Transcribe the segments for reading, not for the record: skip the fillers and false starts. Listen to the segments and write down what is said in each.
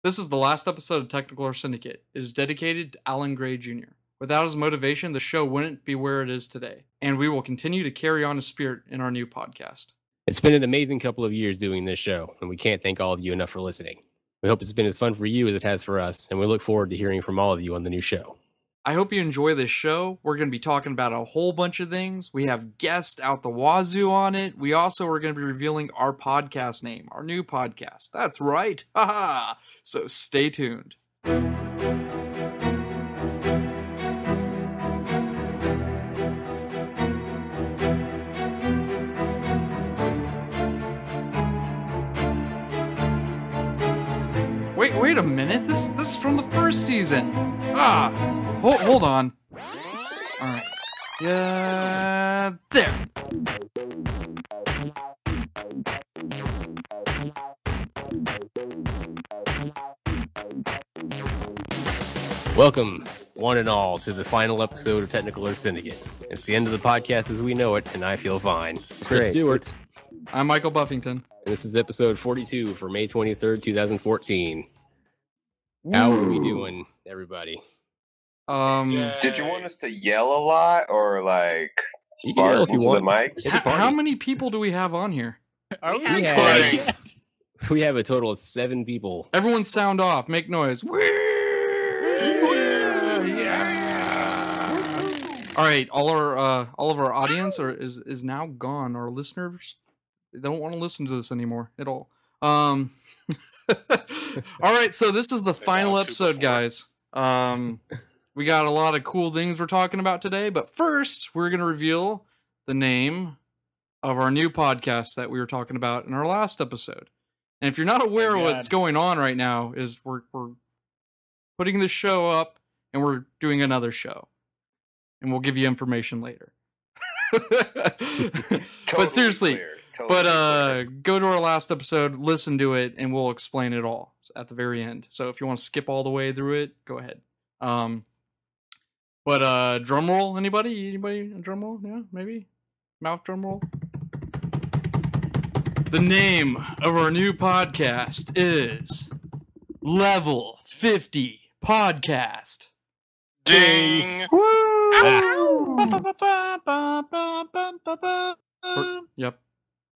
This is the last episode of Technical Earth Syndicate. It is dedicated to Alan Gray Jr. Without his motivation, the show wouldn't be where it is today, and we will continue to carry on his spirit in our new podcast. It's been an amazing couple of years doing this show, and we can't thank all of you enough for listening. We hope it's been as fun for you as it has for us, and we look forward to hearing from all of you on the new show. I hope you enjoy this show. We're going to be talking about a whole bunch of things. We have guests out the wazoo on it. We also are going to be revealing our podcast name, our new podcast. That's right. Haha. So stay tuned. Wait a minute. This is from the first season. Hold on. All right. Yeah, there. Welcome, one and all, to the final episode of Technical Earth Syndicate. It's the end of the podcast as we know it, and I feel fine. Chris Stewart. I'm Michael Buffington. And this is episode 42 for May 23rd, 2014. How are we doing, everybody? Did you want us to yell a lot or like you can yell if you want. The mics? How many people do we have on here? We have a total of 7 people. Everyone sound off. Make noise. Yeah. All right, all of our audience is now gone. Our listeners, they don't want to listen to this anymore at all. All right, so this is the final episode, guys. We got a lot of cool things we're talking about today, but first we're going to reveal the name of our new podcast that we were talking about in our last episode. And if you're not aware of what's going on right now, is we're putting this show up and we're doing another show. And we'll give you information later. But seriously, go to our last episode, listen to it, and we'll explain it all at the very end. So if you want to skip all the way through it, go ahead. But drum roll, anybody? Anybody? A drum roll? Yeah, maybe? Mouth drum roll? The name of our new podcast is Level 50 Podcast. Ding! Yep,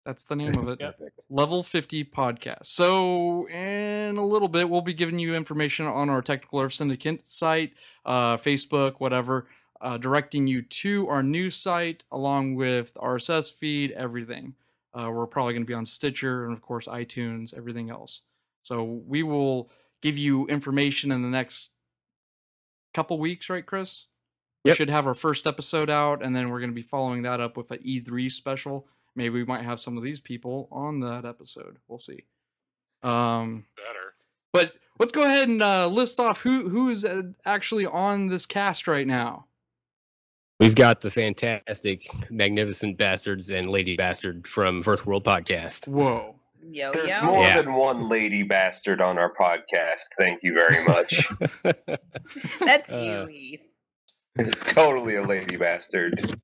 that's the name of it. Level 50 Podcast. So, in a little bit, we'll be giving you information on our Technical Earth Syndicate site, Facebook, whatever, directing you to our new site, along with RSS feed, everything. We're probably going to be on Stitcher and, of course, iTunes, everything else. So, we will give you information in the next couple weeks, right, Chris? We should have our first episode out, and then we're going to be following that up with an E3 special. Maybe we might have some of these people on that episode. We'll see. Better. But let's go ahead and list off who's actually on this cast right now. We've got the fantastic, magnificent bastards and lady bastard from First World Podcast. Whoa. There's more than one lady bastard on our podcast. Thank you very much. That's you, Heath. It's totally a lady bastard.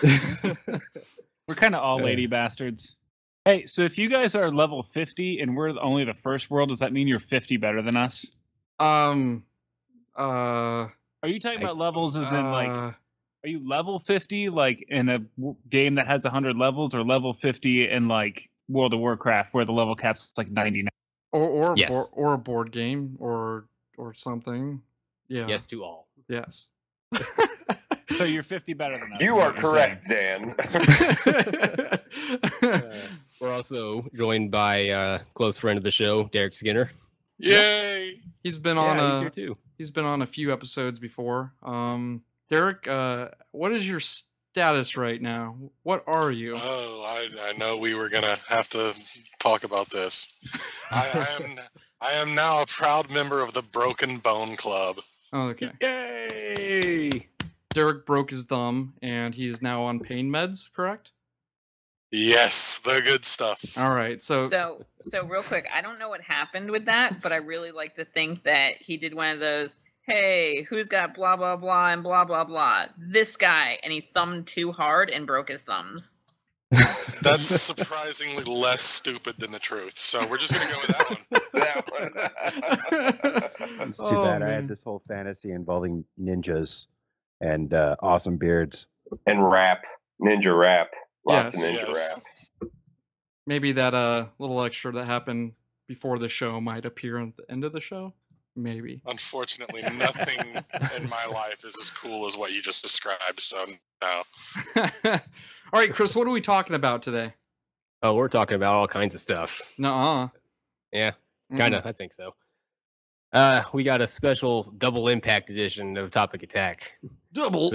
We're kind of all lady bastards. Hey, so if you guys are level 50 and we're only the first world, does that mean you're 50 better than us? Are you talking about levels as in like, are you level 50 like in a game that has 100 levels, or level 50 in like World of Warcraft where the level cap's like 99? Or a board game or something. Yeah. Yes to all. Yes. So you're 50 better than us. You are correct, Dan. We're also joined by a close friend of the show, Derek Skinner. Yay! He's been he's here too. He's been on a few episodes before. Derek, what is your status right now? What are you? Oh, I know we were gonna have to talk about this. I am now a proud member of the Broken Bone Club. Oh, okay. Yay! Derek broke his thumb, and he is now on pain meds, correct? Yes, the good stuff. All right, so real quick, I don't know what happened with that, but I really like to think that he did one of those, hey, who's got blah, blah, blah, and blah, blah, blah. This guy, and he thumbed too hard and broke his thumbs. That's surprisingly less stupid than the truth. So we're just going to go with that one. It's too bad. Man. I had this whole fantasy involving ninjas and awesome beards. And rap. Ninja rap. Lots of ninja rap. Maybe that little extra that happened before the show might appear at the end of the show. Maybe. Unfortunately, nothing in my life is as cool as what you just described, so no. All right, Chris, what are we talking about today? Oh, we're talking about all kinds of stuff. Nuh-uh. Yeah, kind of. I think so. We got a special double impact edition of Topic Attack. Double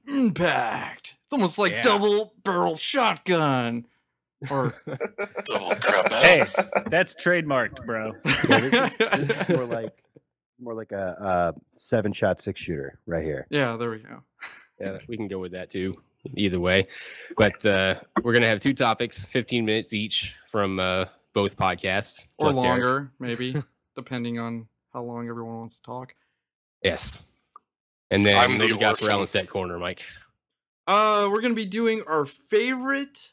impact. It's almost like double barrel shotgun. Or double crap. Hey, that's trademarked, bro. Yeah, this is more like a 7-shot 6-shooter right here. Yeah, there we go. Yeah, we can go with that too. Either way, but we're gonna have 2 topics, 15 minutes each from both podcasts, or longer, maybe, depending on how long everyone wants to talk. Yes, and then what do you got for Alan's Tech Corner, Mike? We're gonna be doing our favorite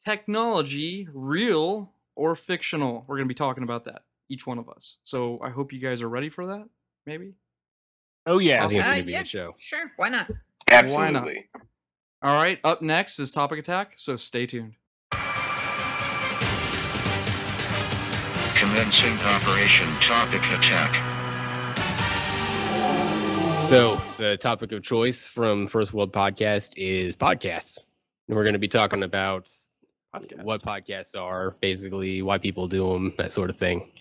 technology, real or fictional. We're gonna be talking about that, each one of us. So I hope you guys are ready for that. Maybe. Oh yeah, I think it's gonna be a show. Sure, why not? Absolutely. Why not? All right, up next is Topic Attack, so stay tuned. Commencing Operation Topic Attack. So, the topic of choice from First World Podcast is podcasts. And we're going to be talking about what podcasts are, basically, why people do them, that sort of thing.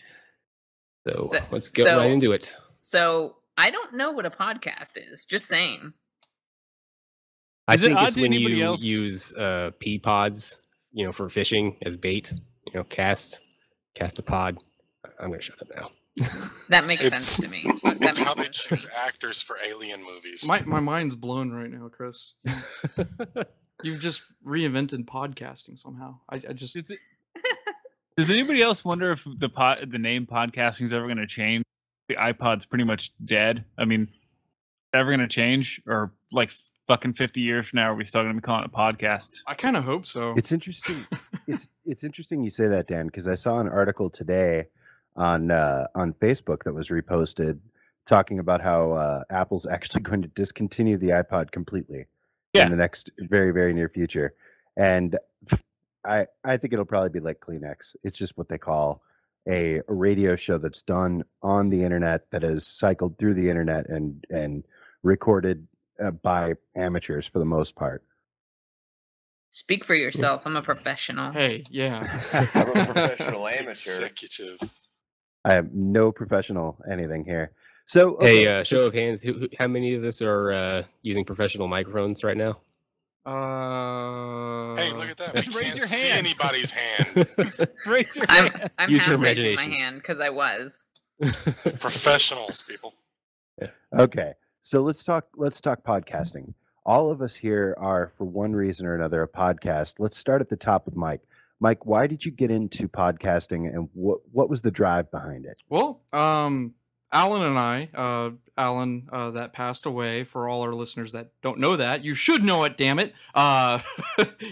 So let's get right into it. So, I don't know what a podcast is, just saying. I think it's when you use pea pods, for fishing as bait. Cast a pod. I'm gonna shut up now. That makes sense to me. That's how they choose actors for alien movies. My mind's blown right now, Chris. You've just reinvented podcasting somehow. I just. Does anybody else wonder if the name podcasting is ever going to change? The iPod's pretty much dead. I mean, ever going to change, or like fucking 50 years from now, are we still going to be calling it a podcast? I kind of hope so. It's interesting. it's interesting you say that, Dan, because I saw an article today on Facebook that was reposted talking about how Apple's actually going to discontinue the iPod completely in the next very, very near future. And I think it'll probably be like Kleenex. It's just what they call a radio show that's done on the internet, that is cycled through the internet and recorded by amateurs for the most part. Speak for yourself. I'm a professional. Hey, yeah. I'm a professional amateur. Executive. I have no professional anything here. So, okay. Hey, show of hands. How many of us are using professional microphones right now? Hey, look at that. Just we raise can't your see hand. anybody's hand. Raise your hand. I'm Use half your raising my imaginations. hand because I was. Professionals, people. Okay, so let's talk podcasting. All of us here are, for one reason or another, a podcast. Let's start at the top with Mike. Mike, why did you get into podcasting, and what was the drive behind it? Well, Alan and I, Alan that passed away, for all our listeners that don't know that, you should know it, damn it.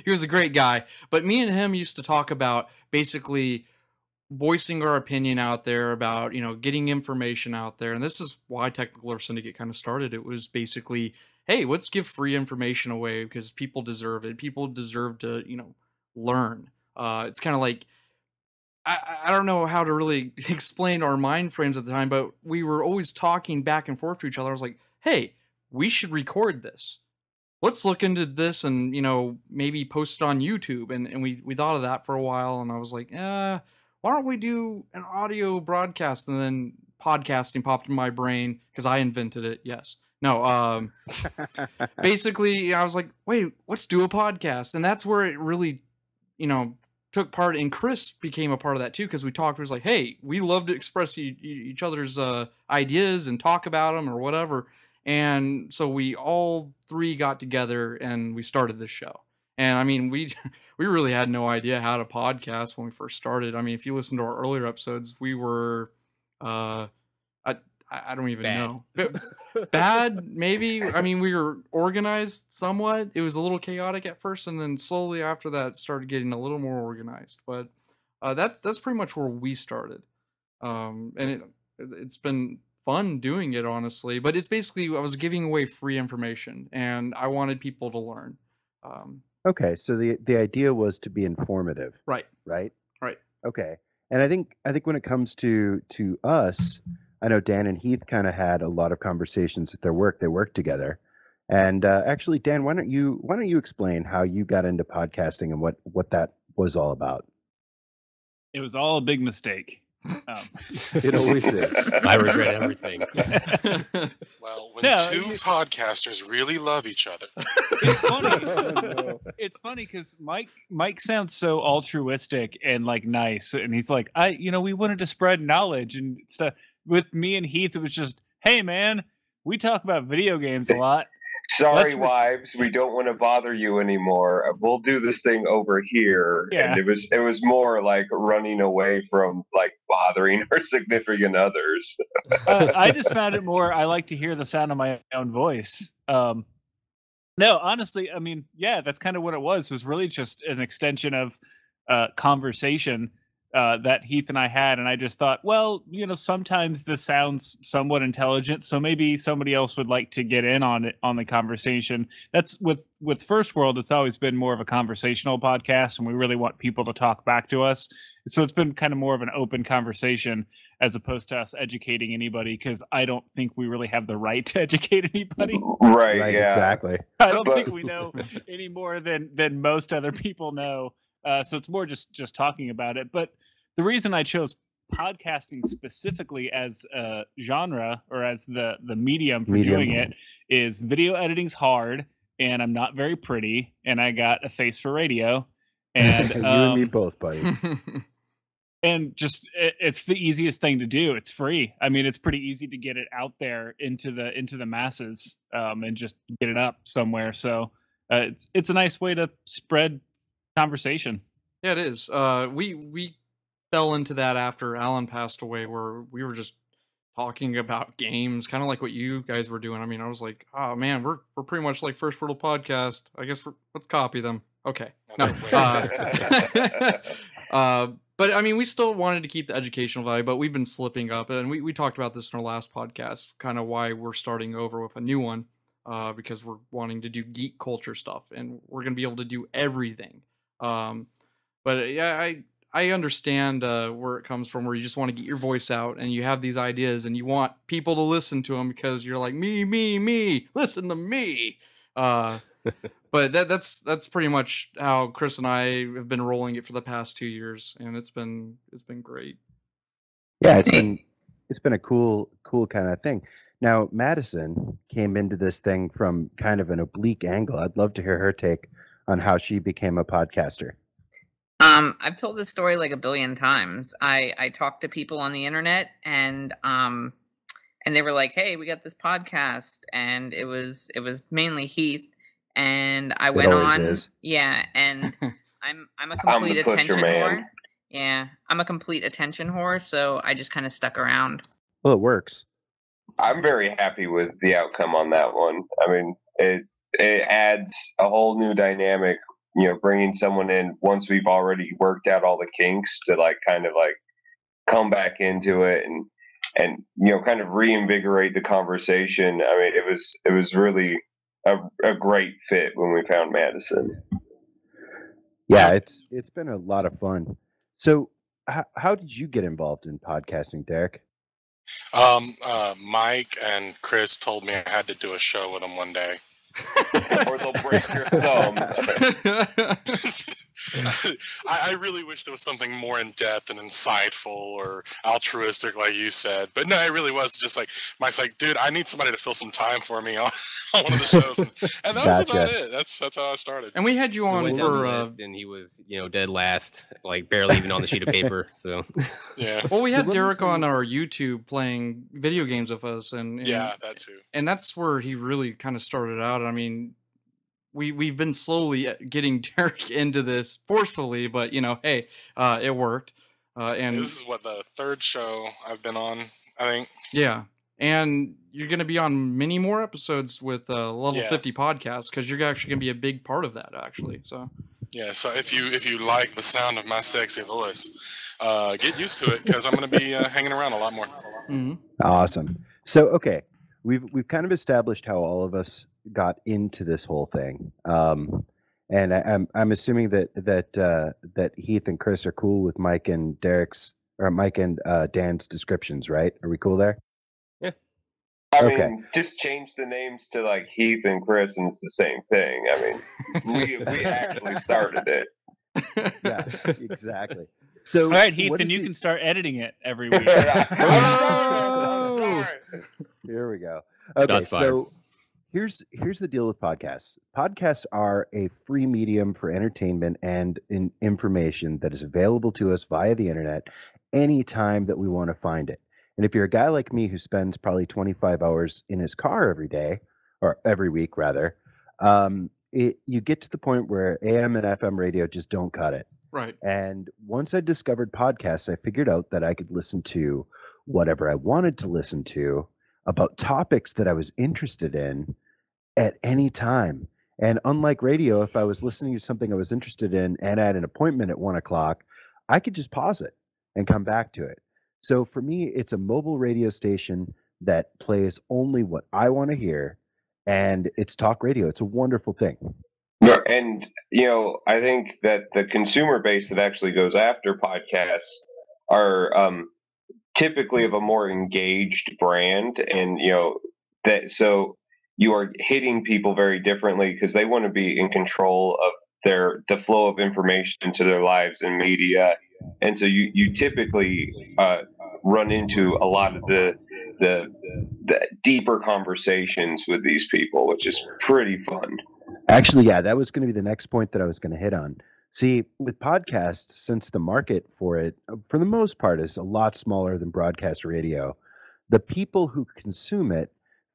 He was a great guy. But me and him used to talk about basically voicing our opinion out there about, getting information out there. And this is why Technical Earth Syndicate kind of started. It was basically, hey, let's give free information away because people deserve it. People deserve to, learn. It's kind of like, I don't know how to really explain our mind frames at the time, but we were always talking back and forth to each other. I was like, hey, we should record this. Let's look into this and, maybe post it on YouTube. And we thought of that for a while. And I was like, why don't we do an audio broadcast? And then podcasting popped in my brain because I invented it. Yes. No. Basically, I was like, wait, let's do a podcast. And that's where it really, took part, and Chris became a part of that too, because we talked. It was like, hey, we love to express each other's ideas and talk about them or whatever. And so we all three got together and we started this show. And I mean, we really had no idea how to podcast when we first started. I mean, if you listen to our earlier episodes, we were I I don't even know. Bad, maybe. I mean, we were organized somewhat. It was a little chaotic at first, and then slowly after that, started getting a little more organized. But that's pretty much where we started. And it's been fun doing it, honestly. But it's basically I was giving away free information, and I wanted people to learn. Okay, so the idea was to be informative, Right. right? Right. Okay, and I think when it comes to us, I know Dan and Heath kind of had a lot of conversations at their work. They worked together, and actually, Dan, why don't you explain how you got into podcasting and what that was all about? It was all a big mistake. It always is. I regret everything. Well, when two podcasters really love each other. It's funny. It's funny because Mike sounds so altruistic and like nice, and he's like, we wanted to spread knowledge and stuff. With me and Heath, it was just, hey man, we talk about video games a lot. Sorry, wives, we don't want to bother you anymore. We'll do this thing over here. Yeah. And it was more like running away from like bothering our significant others. I just found it more. I like to hear the sound of my own voice. No, honestly, I mean, yeah, that's kind of what it was. It was really just an extension of conversation that Heath and I had, and I just thought, well, sometimes this sounds somewhat intelligent, so maybe somebody else would like to get in on the conversation. That's with First World. It's always been more of a conversational podcast, and we really want people to talk back to us. So it's been kind of more of an open conversation as opposed to us educating anybody, because I don't think we really have the right to educate anybody. Right, yeah. Exactly. I don't think we know any more than most other people know. So it's more just talking about it. But the reason I chose podcasting specifically as a genre or as the medium for doing it is video editing's hard, and I'm not very pretty, and I got a face for radio. And you and me both, buddy. And just it's the easiest thing to do. It's free. I mean, it's pretty easy to get it out there into the masses and just get it up somewhere. So it's a nice way to spread conversation. Yeah, it is. We fell into that after Alan passed away, where we were just talking about games, kind of like what you guys were doing. I mean, I was like, oh man, we're pretty much like First World Podcast. I guess let's copy them. Okay. No. But I mean, we still wanted to keep the educational value, but we've been slipping up, and we talked about this in our last podcast, kind of why we're starting over with a new one, because we're wanting to do geek culture stuff, and we're going to be able to do everything. But yeah, I understand where it comes from, where you just want to get your voice out, and you have these ideas, and you want people to listen to them because you're like, me, listen to me. But that's pretty much how Chris and I have been rolling it for the past 2 years, and it's been great. Yeah, it's been a cool kind of thing. Now, Madison came into this thing from kind of an oblique angle. I'd love to hear her take on how she became a podcaster. I've told this story like a billion times. I talked to people on the internet, and they were like, "Hey, we got this podcast," and it was mainly Heath. And I went on, yeah, and I'm a complete attention whore. Yeah, I'm a complete attention whore, so I just kind of stuck around. Well, it works. I'm very happy with the outcome on that one. I mean, it adds a whole new dynamic, bringing someone in once we've already worked out all the kinks to like kind of like come back into it and kind of reinvigorate the conversation. I mean, it was really a great fit when we found Madison. Yeah, it's been a lot of fun. So how did you get involved in podcasting, Derek? Mike and Chris told me I had to do a show with them one day. Or they'll break your thumb. I really wish there was something more in depth and insightful or altruistic, like you said. But no, it really was just like Mike's like, dude, I need somebody to fill some time for me on one of the shows, and that was about it. That's how I started. And we had you on for and he was dead last, like barely even on the sheet of paper. So yeah. Well, we had Derek on our YouTube playing video games with us, and yeah, that too. And that's where he really kind of started out. I mean, we've been slowly getting Derek into this forcefully, but hey, it worked. And this is what the third show I've been on, I think. Yeah, And you're going to be on many more episodes with Level 50 podcast because you're actually going to be a big part of that, actually. So yeah, so if you like the sound of my sexy voice, get used to it because I'm going to be hanging around a lot more. Mm-hmm. Awesome. So okay, we've kind of established how all of us got into this whole thing, and I'm assuming that Heath and Chris are cool with Mike and Dan's descriptions, right? Are we cool there? Yeah. I mean, just change the names to like Heath and Chris, and it's the same thing. I mean, we actually started it. Yeah, exactly. So, all right, Heath, then you can start editing it every week. Oh! Here we go. Okay, so here's the deal with podcasts. Podcasts are a free medium for entertainment and information that is available to us via the internet anytime that we want to find it. And if you're a guy like me who spends probably 25 hours in his car every day, or every week rather, you get to the point where AM and FM radio just don't cut it. Right. And once I discovered podcasts, I figured out that I could listen to whatever I wanted to listen to about topics that I was interested in at any time. And unlike radio, if I was listening to something I was interested in and I had an appointment at 1 o'clock, I could just pause it and come back to it. So for me, it's a mobile radio station that plays only what I want to hear, and it's talk radio. It's a wonderful thing. And, I think that the consumer base that actually goes after podcasts are typically of a more engaged brand. And, so you are hitting people very differently because they want to be in control of the flow of information into their lives and media. And so you typically run into a lot of the deeper conversations with these people, which is pretty fun. Actually, yeah, that was going to be the next point that I was going to hit on. See, with podcasts, since the market for it, for the most part, is a lot smaller than broadcast radio, the people who consume it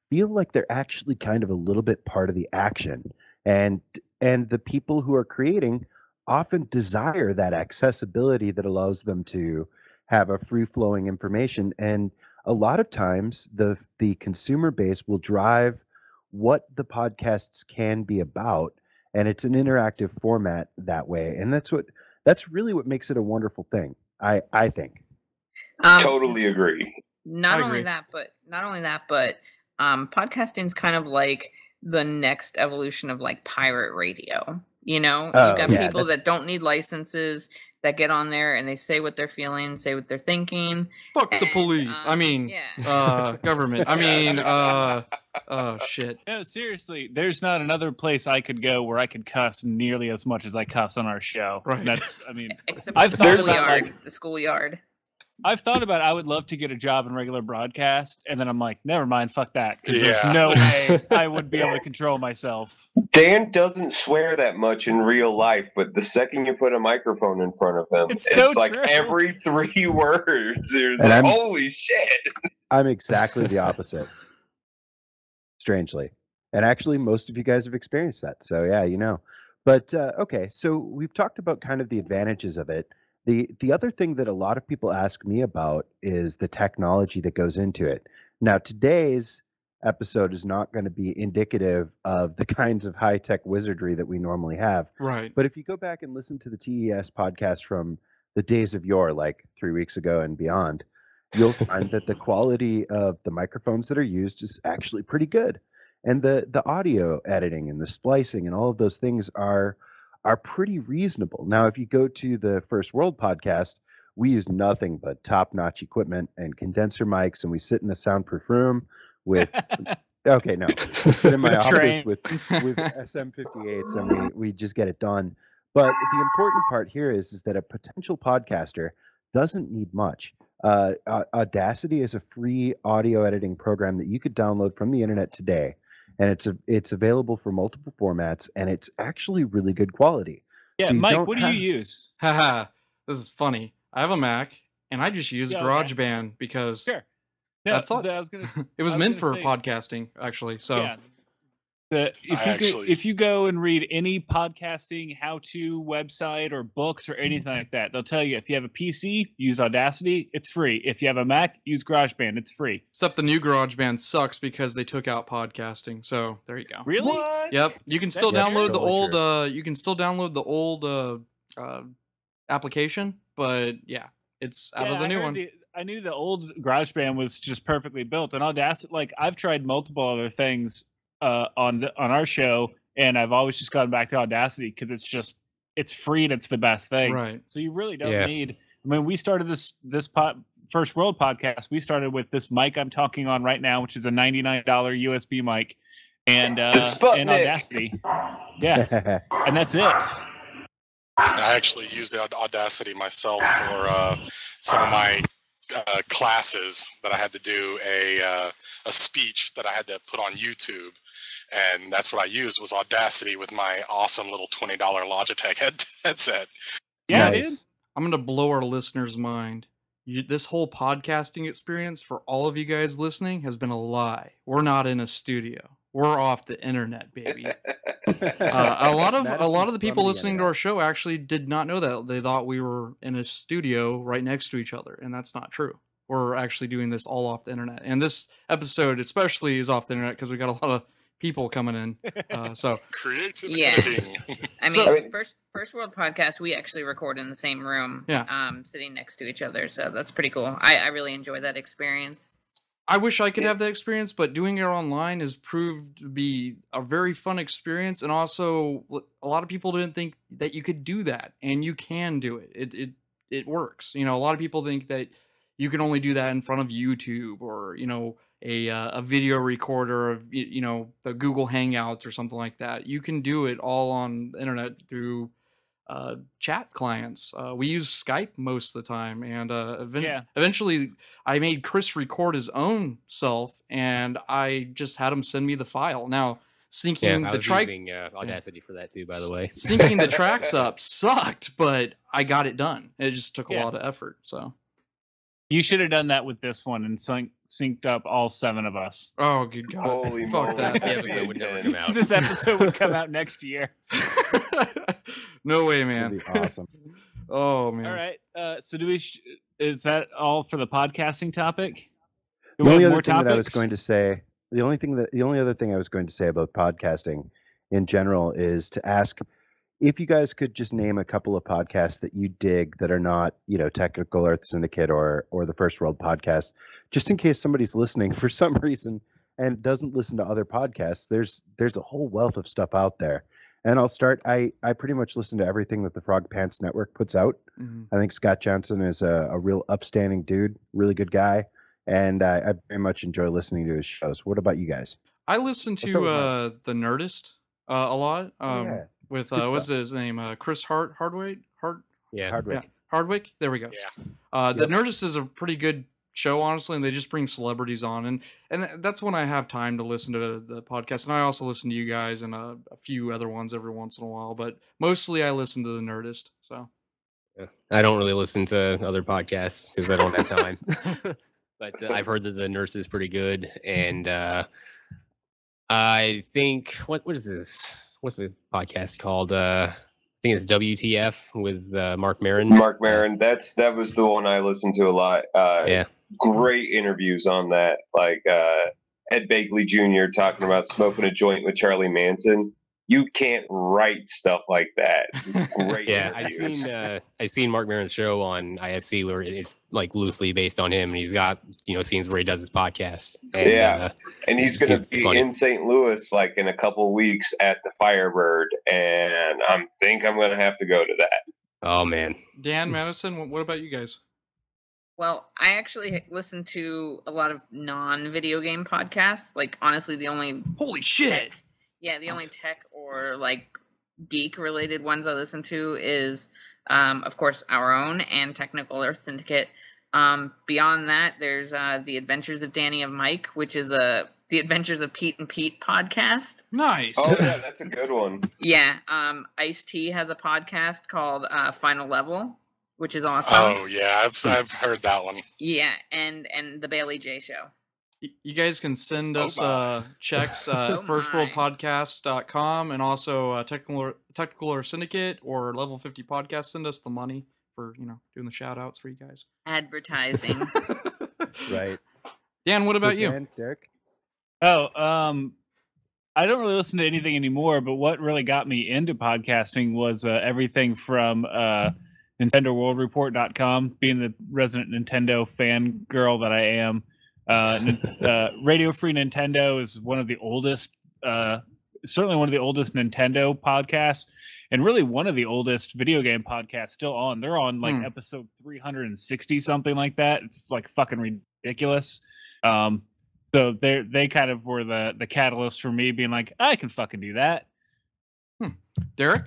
feel like they're actually kind of a little bit part of the action. And the people who are creating often desire that accessibility that allows them to have a free-flowing information. And a lot of times, the consumer base will drive what the podcasts can be about, and it's an interactive format that way, and that's really what makes it a wonderful thing. I think. Totally agree. Not only that, but podcasting's kind of like the next evolution of like pirate radio. You've got people that don't need licenses that get on there and they say what they're feeling, say what they're thinking. Fuck the police. Government. Shit. No, seriously, there's not another place I could go where I could cuss nearly as much as I cuss on our show. Right. Except for the schoolyard. I've thought about I would love to get a job in regular broadcast, and then I'm like, never mind, fuck that. Because there's no way I would be able to control myself. Dan doesn't swear that much in real life, but the second you put a microphone in front of him, it's like true. Every 3 words. There's like, holy shit. I'm exactly the opposite. Strangely. And actually, most of you guys have experienced that. So, yeah, But, okay, so we've talked about kind of the advantages of it. The other thing that a lot of people ask me about is the technology that goes into it. Now, today's episode is not going to be indicative of the kinds of high-tech wizardry that we normally have. Right. But if you go back and listen to the TES podcast from the days of yore, like 3 weeks ago and beyond, you'll find that the quality of the microphones that are used is actually pretty good. And the audio editing and the splicing and all of those things are pretty reasonable. Now, if you go to the First World podcast, we use nothing but top-notch equipment and condenser mics, and we sit in a soundproof room with okay, no, we sit in my office with SM58s, and we just get it done. But the important part here is that a potential podcaster doesn't need much. Audacity is a free audio editing program that you could download from the internet today. And it's available for multiple formats, and it's actually really good quality. Yeah, so Mike, what do you use? Haha, this is funny. I have a Mac, and I just use GarageBand because sure. That's all. It was meant for podcasting, actually. So If you go and read any podcasting how-to website or books or anything like that, they'll tell you if you have a PC, use Audacity, it's free. If you have a Mac, use GarageBand, it's free. Except the new GarageBand sucks because they took out podcasting. So there you go. Really? What? Yep. You can still download the totally old. true. You can still download the old application, but yeah, it's out of the new one. I knew the old GarageBand was just perfectly built, and Audacity. Like I've tried multiple other things on our show, and I've always just gone back to Audacity because it's free and it's the best thing. Right. So you really don't need. I mean, we started this First World podcast. We started with this mic I'm talking on right now, which is a $99 USB mic, and Audacity. Yeah, and that's it. I actually use the Audacity myself for some of my classes that I had to do a speech that I had to put on YouTube, and that's what I used was Audacity with my awesome little $20 Logitech headset. Yeah, Nice. dude. I'm gonna blow our listeners' mind. This whole podcasting experience for all of you guys listening has been a lie. We're not in a studio. We're off the internet, baby. A lot of the people listening to our show actually did not know that. They thought we were in a studio right next to each other, and that's not true. We're actually doing this all off the internet, and this episode especially is off the internet because we got a lot of people coming in. So Creativity. Yeah. I mean, So- first World podcast, we actually record in the same room, Yeah. sitting next to each other. So that's pretty cool. I really enjoy that experience. I wish I could have that experience, but doing it online has proved to be a very fun experience, and also a lot of people didn't think that you could do that, and you can do it. It works. You know, a lot of people think that you can only do that in front of YouTube or a video recorder of the Google Hangouts or something like that. You can do it all on the internet through chat clients. We use Skype most of the time, and eventually I made Chris record his own self, and I just had him send me the file. Now syncing I the was track, using Audacity for that too, by the way. syncing the tracks up sucked, but I got it done. It just took a lot of effort. So You should have done that with this one and synced up all 7 of us. oh good god, Holy fuck moly. that. The episode would never come out. This episode would come out next year. No way, man. That'd be awesome. Oh man. All right. So is that all for the podcasting topic? Do The we only have other more thing that I was topics? going to say, the only other thing I was going to say about podcasting in general is to ask if you guys could just name a couple of podcasts that you dig that are not, Technical Earth Syndicate or the First World podcast, just in case somebody's listening for some reason and doesn't listen to other podcasts. There's a whole wealth of stuff out there. And I'll start. I pretty much listen to everything that the Frog Pants Network puts out. Mhm. I think Scott Johnson is a real upstanding dude, really good guy, and I very much enjoy listening to his shows. What about you guys? I listen Let's start with to the Nerdist a lot. Yeah. With Good what's stuff. his name? Chris Hardwick. Yeah. Hardwick. Yeah, Hardwick. There we go. Yeah. The Nerdist is a pretty good show, honestly, and they just bring celebrities on, and that's when I have time to listen to the podcast. And I also listen to you guys and a few other ones every once in a while, but mostly I listen to the Nerdist. So I don't really listen to other podcasts because I don't have time. But I've heard that the Nurse is pretty good, and I think what is this? What's the podcast called? I think it's WTF with Mark Maron. Mark Maron, that was the one I listened to a lot. Yeah. Great interviews on that. Like Ed Begley Jr. talking about smoking a joint with Charlie Manson. You can't write stuff like that. Great. Yeah, interviews. I've seen Mark Maron's show on IFC where it's like loosely based on him, and he's got scenes where he does his podcast. And, Yeah. And he's going to seems be funny. in St. Louis like in a couple weeks at the Firebird, and I think I'm going to have to go to that. Oh man, Dan, Madison, what about you guys? Well, I actually listen to a lot of non-video game podcasts. Like, honestly, the only Holy shit! the only tech or like geek-related ones I listen to is, of course, our own and Technical Earth Syndicate. Beyond that, there's The Adventures of Danny and Mike, which is The Adventures of Pete and Pete podcast. Nice. Oh, yeah, that's a good one. Yeah, Ice-T has a podcast called Final Level, which is awesome. Oh yeah, I've heard that one. Yeah, and the Bailey J Show. You guys can send us checks firstworldpodcast.com and also Technical Earth Syndicate or Level 50 Podcast. Send us the money for, doing the shout outs for you guys. Advertising. Right. Dan, what about you? Dan, Derek? Oh, I don't really listen to anything anymore, but what really got me into podcasting was everything from NintendoWorldReport.com, being the resident Nintendo fan girl that I am. Radio Free Nintendo is one of the oldest, certainly one of the oldest Nintendo podcasts, and really one of the oldest video game podcasts still on. They're on like episode 360, something like that. It's like fucking ridiculous. So they kind of were the catalyst for me being like, I can fucking do that. Derek?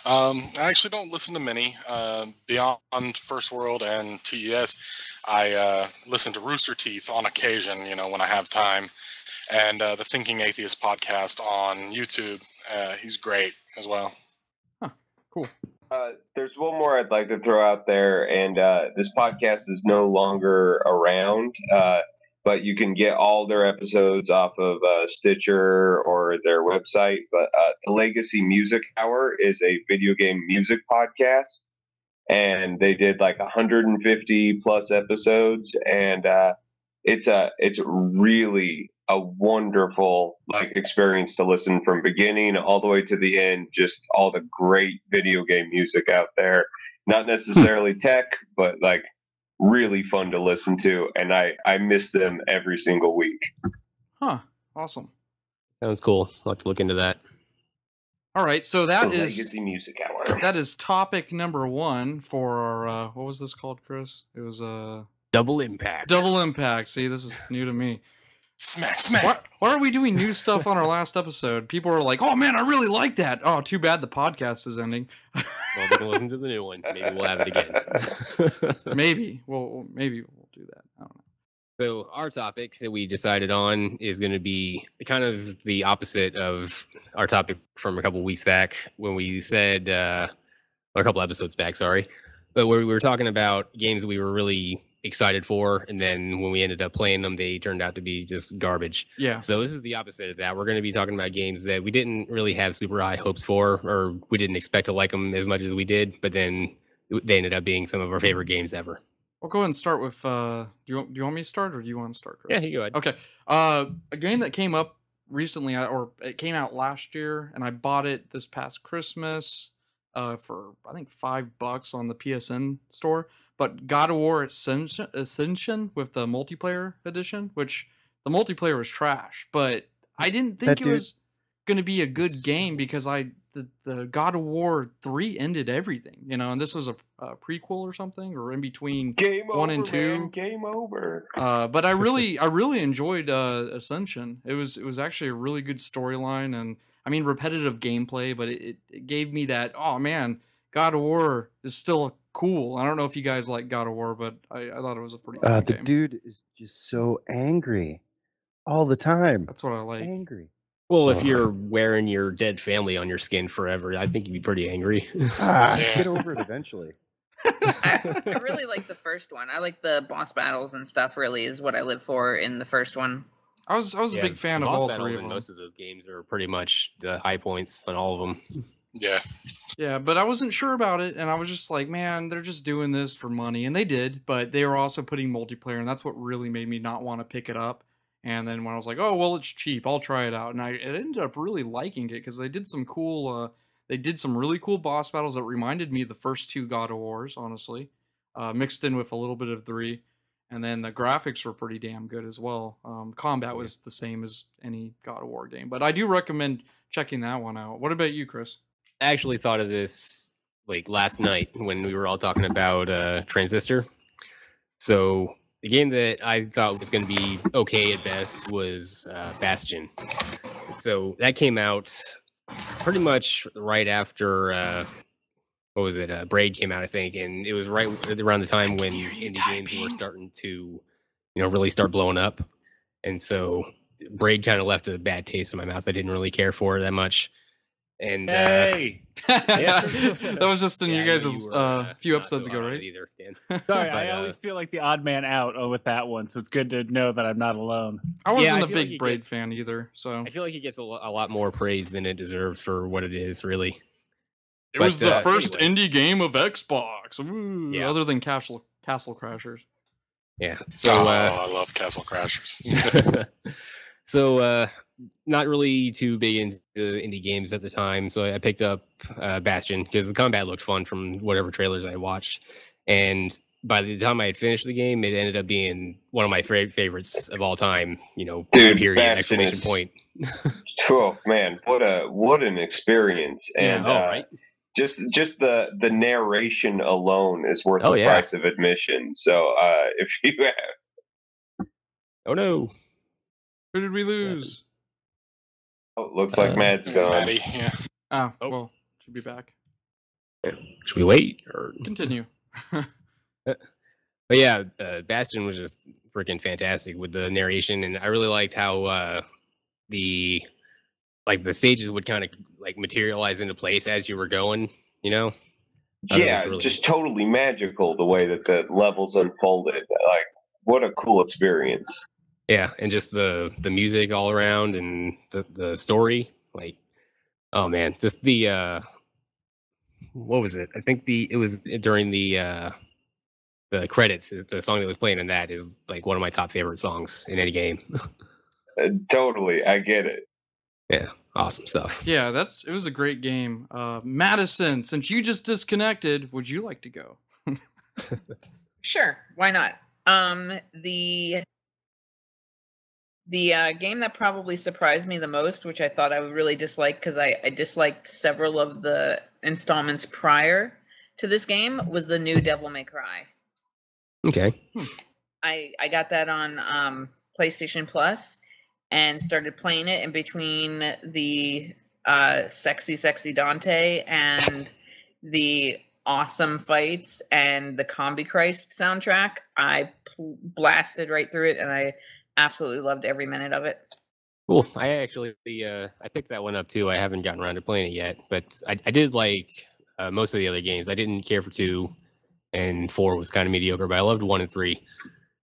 I actually don't listen to many. Beyond First World and TES, I listen to Rooster Teeth on occasion, when I have time. And the Thinking Atheist podcast on YouTube, he's great as well. Huh, cool. There's one more I'd like to throw out there, and this podcast is no longer around, but you can get all their episodes off of Stitcher or their website. But the Legacy Music Hour is a video game music podcast, and they did like 150 plus episodes, and it's really a wonderful experience to listen from beginning all the way to the end. Just all the great video game music out there, not necessarily tech, but really fun to listen to, and I miss them every single week. Huh. Awesome. Sounds cool. I'll have to look into that. All right, so that The is Legacy Music Hour. That is topic number 1 for our what was this called, Chris? It was Double Impact. Double Impact. See, this is new to me. Smack. Why are we doing new stuff on our last episode? People are like, "Oh man, I really like that." Oh, too bad the podcast is ending. Well, we can listen to the new one. Maybe we'll have it again. Maybe we'll do that. I don't know. So our topic that we decided on is going to be kind of the opposite of our topic from a couple weeks back when we said, or a couple episodes back, sorry. But where we were talking about games that we were really excited for, and then when we ended up playing them, they turned out to be just garbage. Yeah. So this is the opposite of that. We're going to be talking about games that we didn't really have super high hopes for, or we didn't expect to like them as much as we did, but then they ended up being some of our favorite games ever. We'll go ahead and start with. Do you want me to start, or do you want to start, Chris? Yeah, you go ahead. Okay. A game that came up recently, or it came out last year, and I bought it this past Christmas for I think $5 on the PSN store. But God of War Ascension with the multiplayer edition, which the multiplayer was trash, but I didn't think it was going to be a good game because the God of War 3 ended everything, and this was a prequel or something, or in between Game 1 and 2. Man, game over. But I really enjoyed Ascension. It was actually a really good storyline, and I mean repetitive gameplay, but it gave me that, oh man, God of War is still cool. I don't know if you guys like God of War, but I thought it was a pretty fun The game. dude is just so angry all the time. That's what I like. Angry. Well, if you're wearing your dead family on your skin forever, I think you'd be pretty angry. Get over it eventually. I really like the first one. I like the boss battles and stuff. Really, is what I live for in the first one. I was a big fan of all 3 of them. Most of those games are pretty much the high points on all of them. Yeah, but I wasn't sure about it, and I was just like, man, they're just doing this for money, and they did, but they were also putting multiplayer, and that's what really made me not want to pick it up. And then when I was like, oh, well, it's cheap, I'll try it out, and I ended up really liking it because they did some really cool boss battles that reminded me of the first 2 God of Wars, honestly, mixed in with a little bit of 3, and then the graphics were pretty damn good as well. Combat was the same as any God of War game, but I do recommend checking that one out. What about you, Chris? I actually thought of this last night when we were all talking about Transistor. So the game that I thought was going to be okay at best was Bastion. So that came out pretty much right after Braid came out, I think, and it was right around the time when indie games were starting to, really start blowing up. And so Braid kind of left a bad taste in my mouth. I didn't really care for it that much. And Hey, that was just in yeah, you I know guys' you were, few not episodes so ago, hot on it right? either, Dan. sorry, But, I always feel like the odd man out with that one, so it's good to know that I'm not alone. I Yeah, wasn't I a feel like big it Braid gets- fan either, so I feel like it gets a lot more praise than it deserves for what it is, really. it was the But, first anyway. indie game of Xbox. Ooh, Yeah. other than Castle Crashers. Yeah. So So, I love Castle Crashers. so not really too big into indie games at the time. So I picked up Bastion because the combat looked fun from whatever trailers I watched. And by the time I had finished the game, it ended up being one of my favorites of all time. You know, Dude, period, Bastion exclamation is- point. Oh man, what an experience! Yeah. And Oh, right. just the narration alone is worth Oh, the yeah. price of admission. So if you have, Oh no. Who did we lose? looks like Mad's gone. Maddie, yeah. Oh, Oh. well, should be back. Should we wait? Or... Continue. But yeah, Bastion was just freaking fantastic with the narration, and I really liked how the stages would kind of like materialize into place as you were going. You know? I thought it Yeah, was really- just totally magical the way that the levels unfolded. Like, what a cool experience! Yeah, and just the music all around and the story, like, oh man, just the what was it? I think it was during the credits. The song that was playing in that is like one of my top favorite songs in any game. Totally, I get it. Yeah, awesome stuff. Yeah, it was a great game. Madison, since you just disconnected, would you like to go? Sure, why not? The game that probably surprised me the most, which I thought I would really dislike because I disliked several of the installments prior to this game, was the new Devil May Cry. Okay. I got that on PlayStation Plus and started playing it in between the sexy Dante and the awesome fights and the Combi Christ soundtrack. I blasted right through it and I absolutely loved every minute of it. Cool. I actually I picked that one up too. I haven't gotten around to playing it yet, but I did like most of the other games. I didn't care for 2, and 4 was kind of mediocre, but I loved 1 and 3.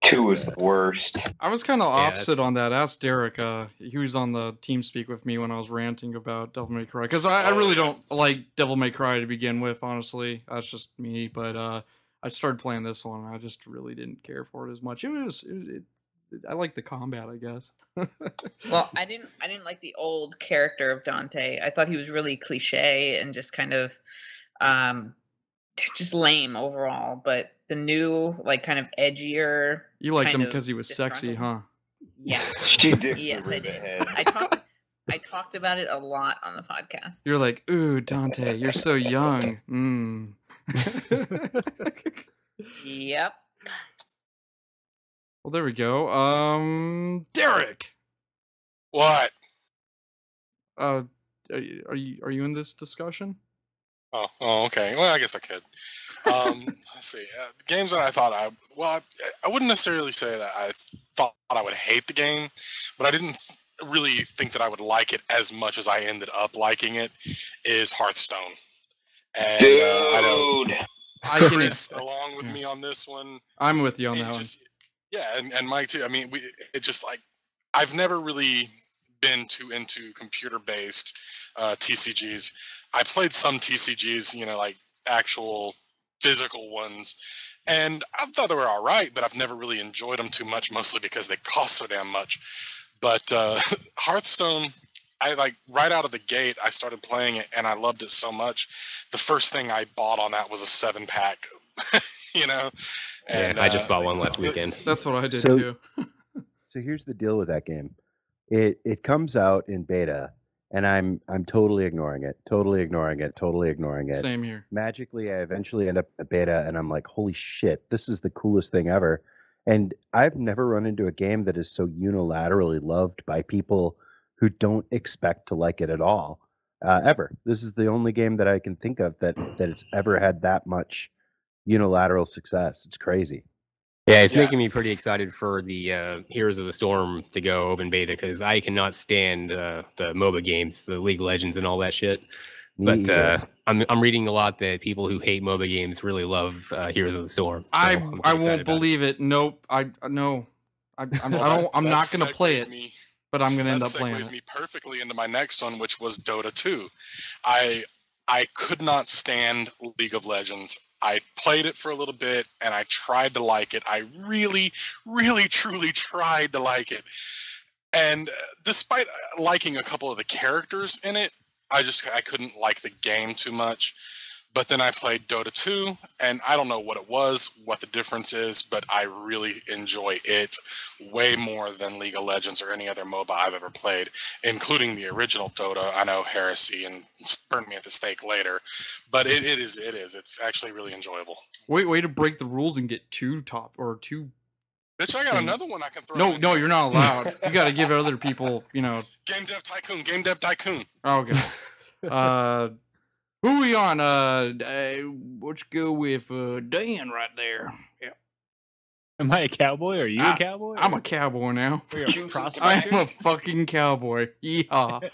2 was the worst. I was kind of Yeah, opposite on that. Ask Derek. He was on the team speak with me when I was ranting about Devil May Cry because I really don't like Devil May Cry to begin with. Honestly, that's just me. But I started playing this one. And I just really didn't care for it as much. I like the combat, I guess. Well, I didn't like the old character of Dante. I thought he was really cliche and just kind of just lame overall. But the new, like, kind of edgier. You liked him kind because he of was sexy, huh? Yes. She did. Yes, I did. Head. I talked about it a lot on the podcast. You're like, ooh, Dante, you're so young. Yep. Well, there we go. Derek. What? Are you in this discussion? Oh, okay. Well, I guess I could. Let's see. Games that I thought I wouldn't necessarily say that I thought I would hate the game, but I didn't really think that I would like it as much as I ended up liking it, is Hearthstone. And, Dude, I know I can. Chris along with me on this one. I'm with you on It that one. just- Yeah, and Mike too. I mean, it just like I've never really been too into computer-based TCGs. I played some TCGs, you know, like actual physical ones, and I thought they were all right, but I've never really enjoyed them too much, mostly because they cost so damn much. But Hearthstone, I like right out of the gate, I started playing it, and I loved it so much. The first thing I bought on that was a 7-pack, you know. And I just bought one last weekend. That's what I did So- too. So here's the deal with that game. It comes out in beta, and I'm totally ignoring it. Totally ignoring it. Same here. Magically, I eventually end up in the beta, and I'm like, holy shit, this is the coolest thing ever. And I've never run into a game that is so unilaterally loved by people who don't expect to like it at all, ever. This is the only game that I can think of that it's ever had that much unilateral success. It's crazy. Yeah, it's making me pretty excited for the Heroes of the Storm to go open beta because I cannot stand the MOBA games, the League of Legends and all that shit. But I'm reading a lot that people who hate MOBA games really love Heroes of the Storm. So I won't believe it. Nope. I'm not gonna play it. But I'm going to end up playing it. That segues me perfectly into my next one, which was Dota 2. I could not stand League of Legends. I played it for a little bit, and I tried to like it. I really, really, truly tried to like it. And despite liking a couple of the characters in it, I couldn't like the game too much. But then I played Dota 2, and I don't know what it was, what the difference is, but I really enjoy it way more than League of Legends or any other MOBA I've ever played, including the original Dota. I know Heresy and Burn Me at the Stake later, but it is. It's actually really enjoyable. Way to break the rules and get two. Bitch, I got another one I can throw. No, you're not allowed. You got to give other people, Game Dev Tycoon. Okay. Who we on? Let's go with Dan right there. Yeah. Am I a cowboy? Or are you a cowboy? I'm a cowboy now. I'm a fucking cowboy. Yeehaw.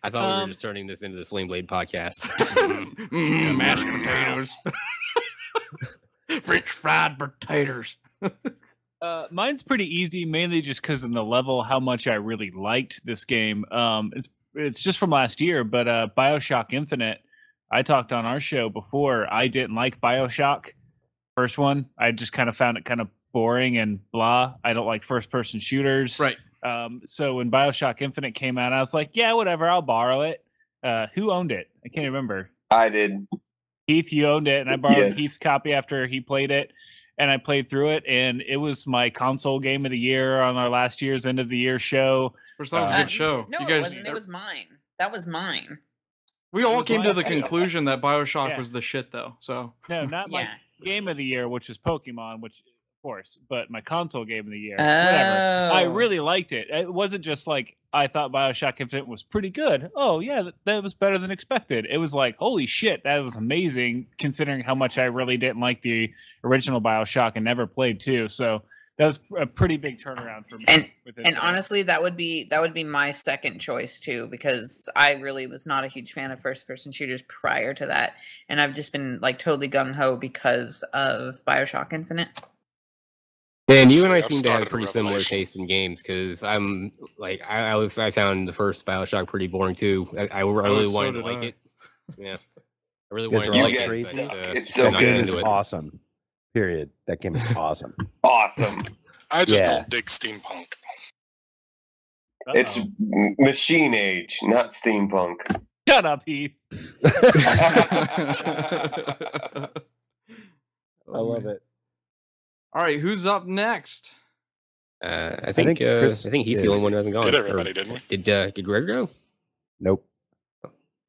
I thought we were just turning this into the Sling Blade podcast. Mashed potatoes. French fried potatoes. Mine's pretty easy, mainly just because of the level, how much I really liked this game. It's just from last year, but BioShock Infinite, I talked on our show before. I didn't like BioShock, first one. I just kind of found it kind of boring and blah. I don't like first-person shooters. Right. So when BioShock Infinite came out, I was like, yeah, whatever, I'll borrow it. Who owned it? I can't remember. I did. Heath, you owned it, and I borrowed Heath's copy after he played it. And I played through it, and it was my console game of the year on our last year's end of the year show. That was a good show. No, it wasn't. It was mine. That was mine. We all came to the conclusion that BioShock was the shit, though. So no, not my game of the year, which is Pokemon, which of course, but my console game of the year. Whatever. I really liked it. It wasn't just like I thought BioShock Infinite was pretty good. Oh yeah, that was better than expected. It was like, holy shit, that was amazing, considering how much I really didn't like the original BioShock and never played 2. So that was a pretty big turnaround for me. And honestly, that would be my second choice too, because I really was not a huge fan of first-person shooters prior to that, and I've just been like totally gung-ho because of BioShock Infinite. And you and I seem to have pretty similar taste in games, because I'm like I found the first BioShock pretty boring too. I really wanted to like it. Yeah, I really wanted to like it. But, it's so good. It's awesome. Period. That game is awesome. Awesome. I just don't dig steampunk. It's machine age, not steampunk. Shut up, Heath. I love it. All right, who's up next? I think he's the only one who hasn't gone. Did everybody, didn't we? Did Greg go? Nope.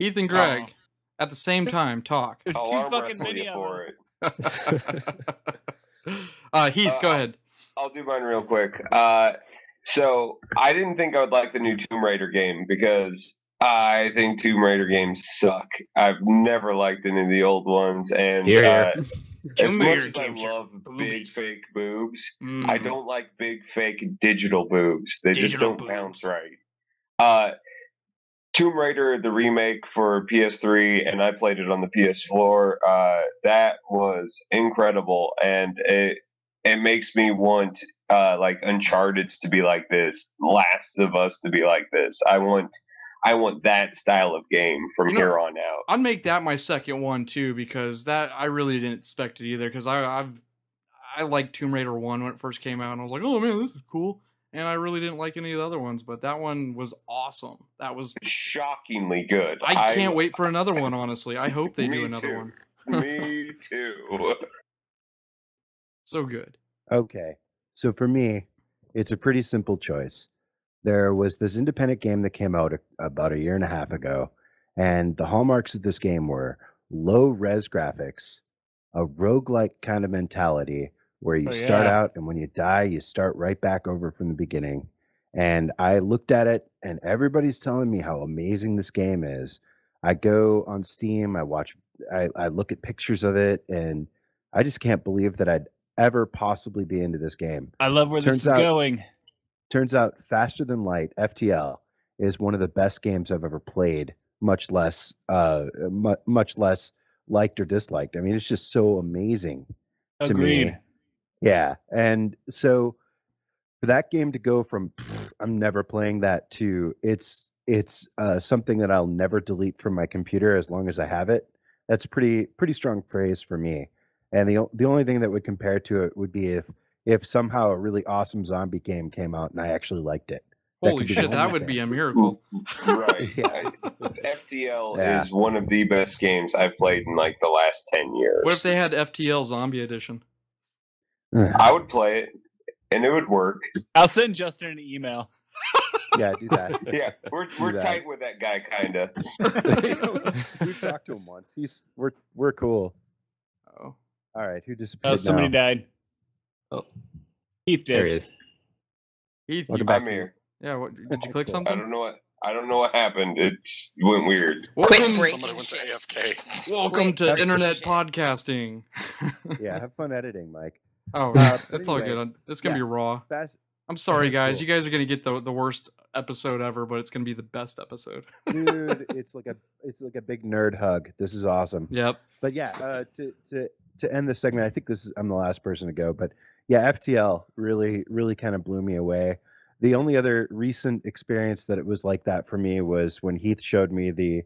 Heath and Greg at the same time talk. There's two fucking videos. Heath, go ahead. I'll do mine real quick. So I didn't think I would like the new Tomb Raider game because I think Tomb Raider games suck. I've never liked any of the old ones, and as much as I love big fake boobs, I don't like big fake digital boobs. They just don't bounce right. Tomb Raider, the remake for PS3, and I played it on the PS4. That was incredible, and it makes me want like Uncharted to be like this, Last of Us to be like this. I want that style of game from here on out. I'd make that my second one too, because that I really didn't expect it either. Because I liked Tomb Raider 1 when it first came out, and I was like, oh man, this is cool. And I really didn't like any of the other ones, but that one was awesome. That was shockingly good. I can't wait for another one, honestly. I hope they do another one. Me too. So good. Okay. So for me, it's a pretty simple choice. There was this independent game that came out about a year and a half ago, and the hallmarks of this game were low res graphics, a roguelike kind of mentality, where you start out and when you die, you start right back over from the beginning. And I looked at it and everybody's telling me how amazing this game is. I go on Steam, I look at pictures of it, and I just can't believe that ever possibly be into this game. I love where this is going. Turns out Faster Than Light, FTL, is one of the best games I've ever played, much less liked or disliked. I mean, it's just so amazing to me. Yeah. And so for that game to go from I'm never playing that to it's something that I'll never delete from my computer as long as I have it. That's pretty strong phrase for me. And the only thing that would compare to it would be if somehow a really awesome zombie game came out and I actually liked it. Holy shit, that would be a miracle. Right. Yeah. FTL is one of the best games I've played in like the last 10 years. What if they had FTL Zombie Edition? I would play it, and it would work. I'll send Justin an email. Yeah, do that. Yeah, we're tight with that guy, kind of. We've talked to him once. We're cool. Oh, all right. Who disappeared? Somebody died. Oh, Heath did. There he is. Heath, I'm here. Yeah, did you click something? I don't know what happened. It went weird. Somebody went to AFK. Welcome to internet podcasting. Yeah, have fun editing, Mike. Oh, it's all good. It's gonna be raw. I'm sorry, guys. You guys are gonna get the worst episode ever, but it's gonna be the best episode. Dude, it's like a big nerd hug. This is awesome. Yep. But yeah, to end this segment, I think I'm the last person to go. But yeah, FTL really kind of blew me away. The only other recent experience that it was like that for me was when Heath showed me the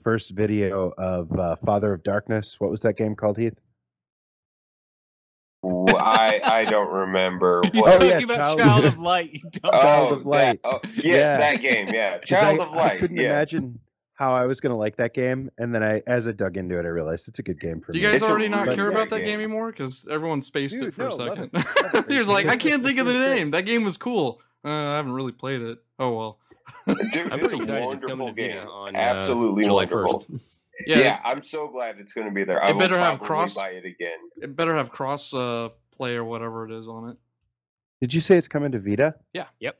first video of Father of Darkness. What was that game called, Heath? I don't remember. He's talking about Child of Light. Child of Light. That game. Yeah, Child of Light. I couldn't imagine how I was going to like that game, and then as I dug into it, I realized it's a good game for me. Do you guys already not care about that game anymore? Because everyone spaced it for a second. He was like, I can't think of the name. That game was cool. I haven't really played it. Oh well. Dude, I'm pretty excited. It's coming to game. On Absolutely July wonderful. 1st. Yeah, I'm so glad it's going to be there. I better will have probably buy it again. It better have cross play or whatever it is on it. Did you say it's coming to Vita? Yeah. Yep.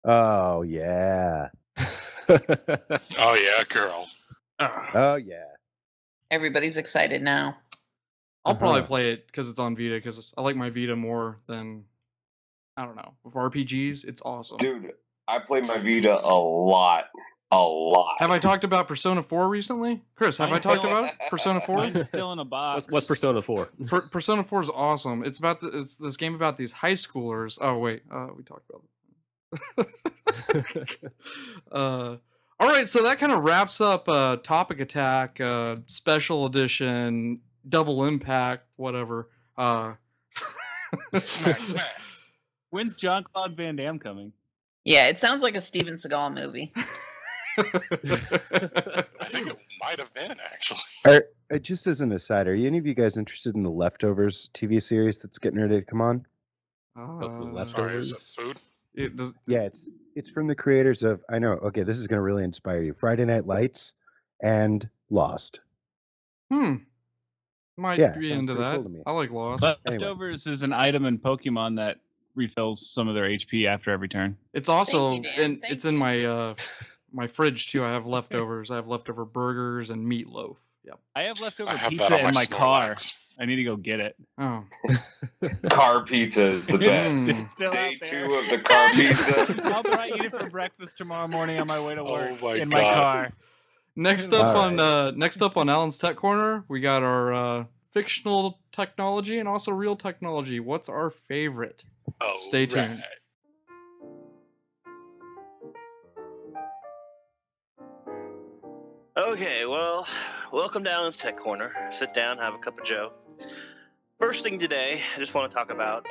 Oh yeah. Oh yeah, girl. Oh yeah. Everybody's excited now. I'll probably play it because it's on Vita, because I like my Vita more than, I don't know, with RPGs. It's awesome. Dude, I play my Vita a lot. Have I talked about Persona 4 recently? Chris, have I talked about it? Persona 4? It's still in a box. What's Persona 4? Persona 4 is awesome. It's about it's this game about these high schoolers. Oh wait, we talked about it. All right, so that kind of wraps up Topic Attack Special Edition, Double Impact, whatever. Smack. When's Jean-Claude Van Damme coming? Yeah, it sounds like a Steven Seagal movie. I think it might have been, actually. Just as an aside, are any of you guys interested in the Leftovers TV series that's getting ready to come on? Sorry, is it food? Yeah, it's from the creators of, I know, okay, this is going to really inspire you, Friday Night Lights and Lost. Might be into that. Cool, I like Lost. Leftovers is an item in Pokemon that refills some of their HP after every turn. It's also it's in my my fridge too. I have leftovers. I have leftover burgers and meatloaf. Yep. I have leftover pizza in my car. I need to go get it. Oh. Car pizza is the best. It's still Day out there. 2 of the car pizza. I'll probably eat it for breakfast tomorrow morning on my way to work my my car. Next up on Alan's Tech Corner, we got our fictional technology and also real technology. What's our favorite? Stay tuned. Okay, well, welcome to Alan's Tech Corner. Sit down, have a cup of joe. First thing today, I just want to talk about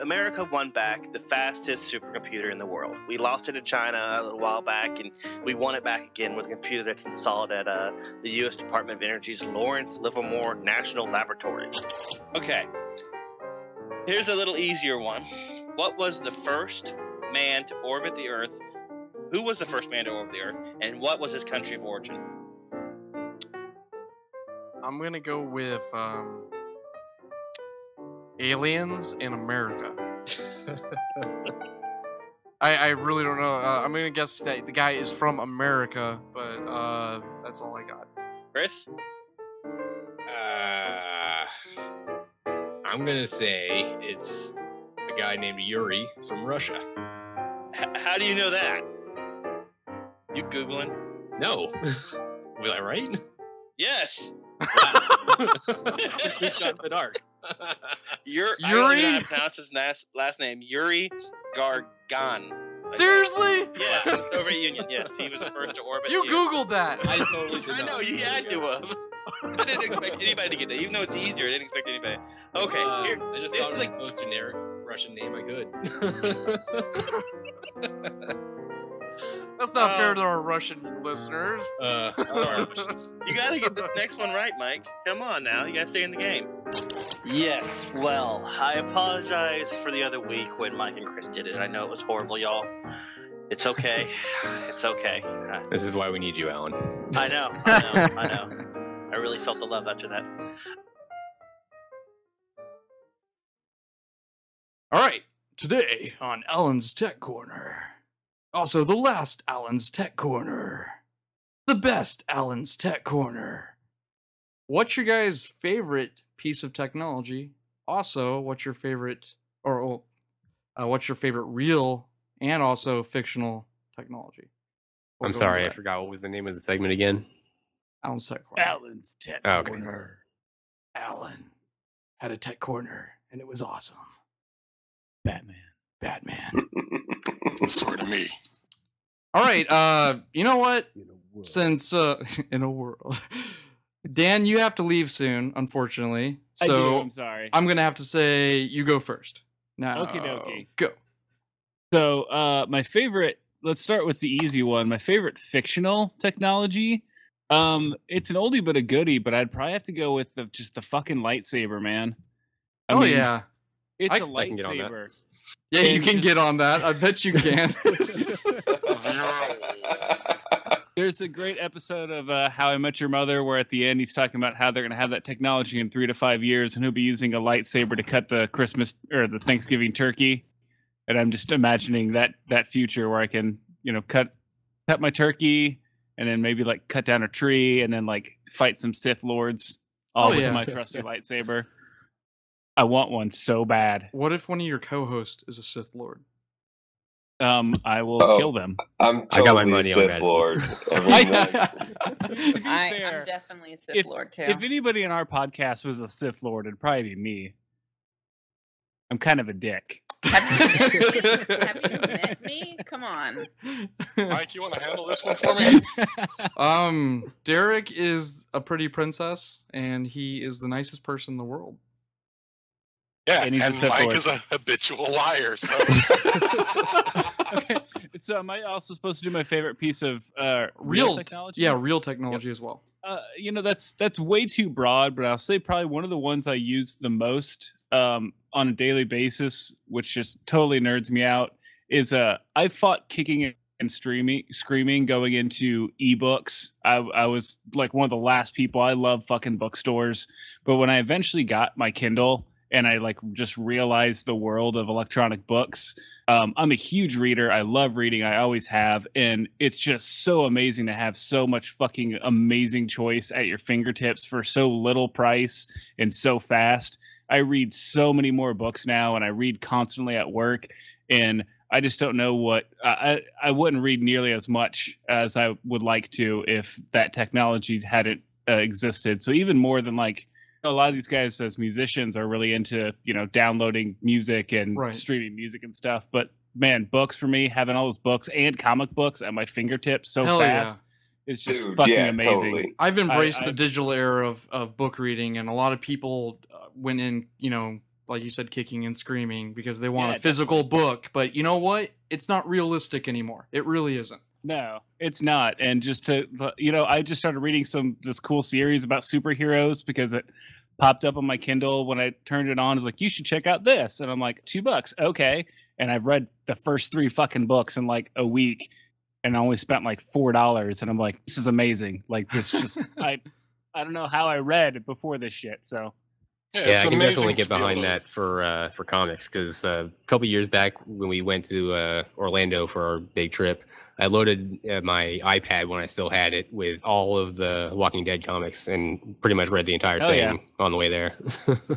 America won back the fastest supercomputer in the world. We lost it to China a little while back, and we won it back again with a computer that's installed at the U.S. Department of Energy's Lawrence Livermore National Laboratory. Okay, here's a little easier one. What was the first man to orbit the Earth? Who was the first man to orbit the Earth, and what was his country of origin? I'm gonna go with aliens in America. I really don't know. I'm gonna guess that the guy is from America, but that's all I got. Chris? I'm gonna say it's a guy named Yuri from Russia. How do you know that? You Googling? No. Was I right? Yes. We shot in the dark. Yuri? I don't know how to pronounce his last name. Yuri Gagarin. Seriously? Yeah, from the Soviet Union. Yes, he was the first to orbit. You Googled that. I totally did. I know, you had to have. I didn't expect anybody to get that. Even though it's easier, I didn't expect anybody. Okay, here. I just thought it was the most generic Russian name I could. That's not fair to our Russian listeners. Sorry, Russians. You gotta get this next one right, Mike. Come on now, you gotta stay in the game. Yes, well, I apologize for the other week when Mike and Chris did it. I know it was horrible, y'all. It's okay. It's okay. This is why we need you, Alan. I know. I really felt the love after that. All right, today on Alan's Tech Corner. Also, the last Alan's Tech Corner. The best Alan's Tech Corner. What's your guys' favorite piece of technology? Also, what's your favorite, what's your favorite real and also fictional technology? I'm sorry, I forgot. What was the name of the segment again? Alan's Tech Corner. Alan's Tech Corner. Alan had a tech corner, and it was awesome. Batman. Sort of me. All right, you know what? Since in a world, Dan, you have to leave soon, unfortunately. So I'm sorry. I'm gonna have to say you go first. Now, Okie dokie. Go. So, my favorite. Let's start with the easy one. My favorite fictional technology. It's an oldie but a goodie, but I'd probably have to go with just the fucking lightsaber, man. I mean, yeah, it's a I can get on that. lightsaber. Yeah, you can get on that. I bet you can. There's a great episode of How I Met Your Mother where at the end he's talking about how they're going to have that technology in 3 to 5 years, and he'll be using a lightsaber to cut the Christmas or the Thanksgiving turkey. And I'm just imagining that future where I can, cut my turkey and then maybe like cut down a tree and then like fight some Sith lords all with my trusty lightsaber. I want one so bad. What if one of your co-hosts is a Sith Lord? I will kill them. I got my money on Sith Lord. To be fair, I'm definitely a Sith Lord too. If anybody in our podcast was a Sith Lord, it'd probably be me. I'm kind of a dick. Have you met me? Come on. Mike, you want to handle this one for me? Derek is a pretty princess, and he is the nicest person in the world. Yeah, and Mike Lord. is a habitual liar. So, okay. So am I also supposed to do my favorite pice of real technology? Yeah, real technology as well. That's way too broad, but I'll say probably one of the ones I use the most on a daily basis, which just totally nerds me out, is I fought kicking and screaming going into ebooks. I was like one of the last people. I love fucking bookstores, but when I eventually got my Kindle and I like just realized the world of electronic books, I'm a huge reader. I love reading. I always have. And it's just so amazing to have so much fucking amazing choice at your fingertips for so little price and so fast. I read so many more books now, and I read constantly at work. And I just don't know what I wouldn't read nearly as much as I would like to if that technology hadn't existed. So even more than like a lot of these guys as musicians are really into, downloading music and streaming music and stuff. But man, books for me, having all those books and comic books at my fingertips so fast is just fucking amazing. Totally. I've embraced the digital era of book reading, and a lot of people went in, like you said, kicking and screaming because they want a physical book. But you know what? It's not realistic anymore. It really isn't. No, it's not. And just to, I just started reading this cool series about superheroes because it popped up on my Kindle when I turned it on. It was like, you should check out this. And I'm like, $2. Okay. And I've read the first 3 fucking books in like a week and I only spent like $4. And I'm like, this is amazing. Like this just, I don't know how I read before this shit. So Yeah, I can definitely get behind that for comics, because a couple years back when we went to Orlando for our big trip, I loaded my iPad when I still had it with all of the Walking Dead comics and pretty much read the entire thing on the way there.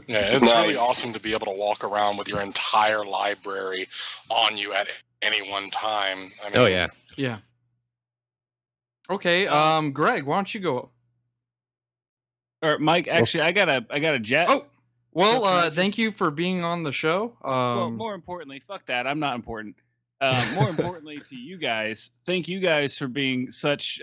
Yeah, it's really awesome to be able to walk around with your entire library on you at any one time. I mean, yeah. Okay, Greg, why don't you go? Or Mike, actually, I got a jet. Oh, well, thank you for being on the show. Well, more importantly, fuck that. I'm not important. More importantly to you guys, thank you guys for being such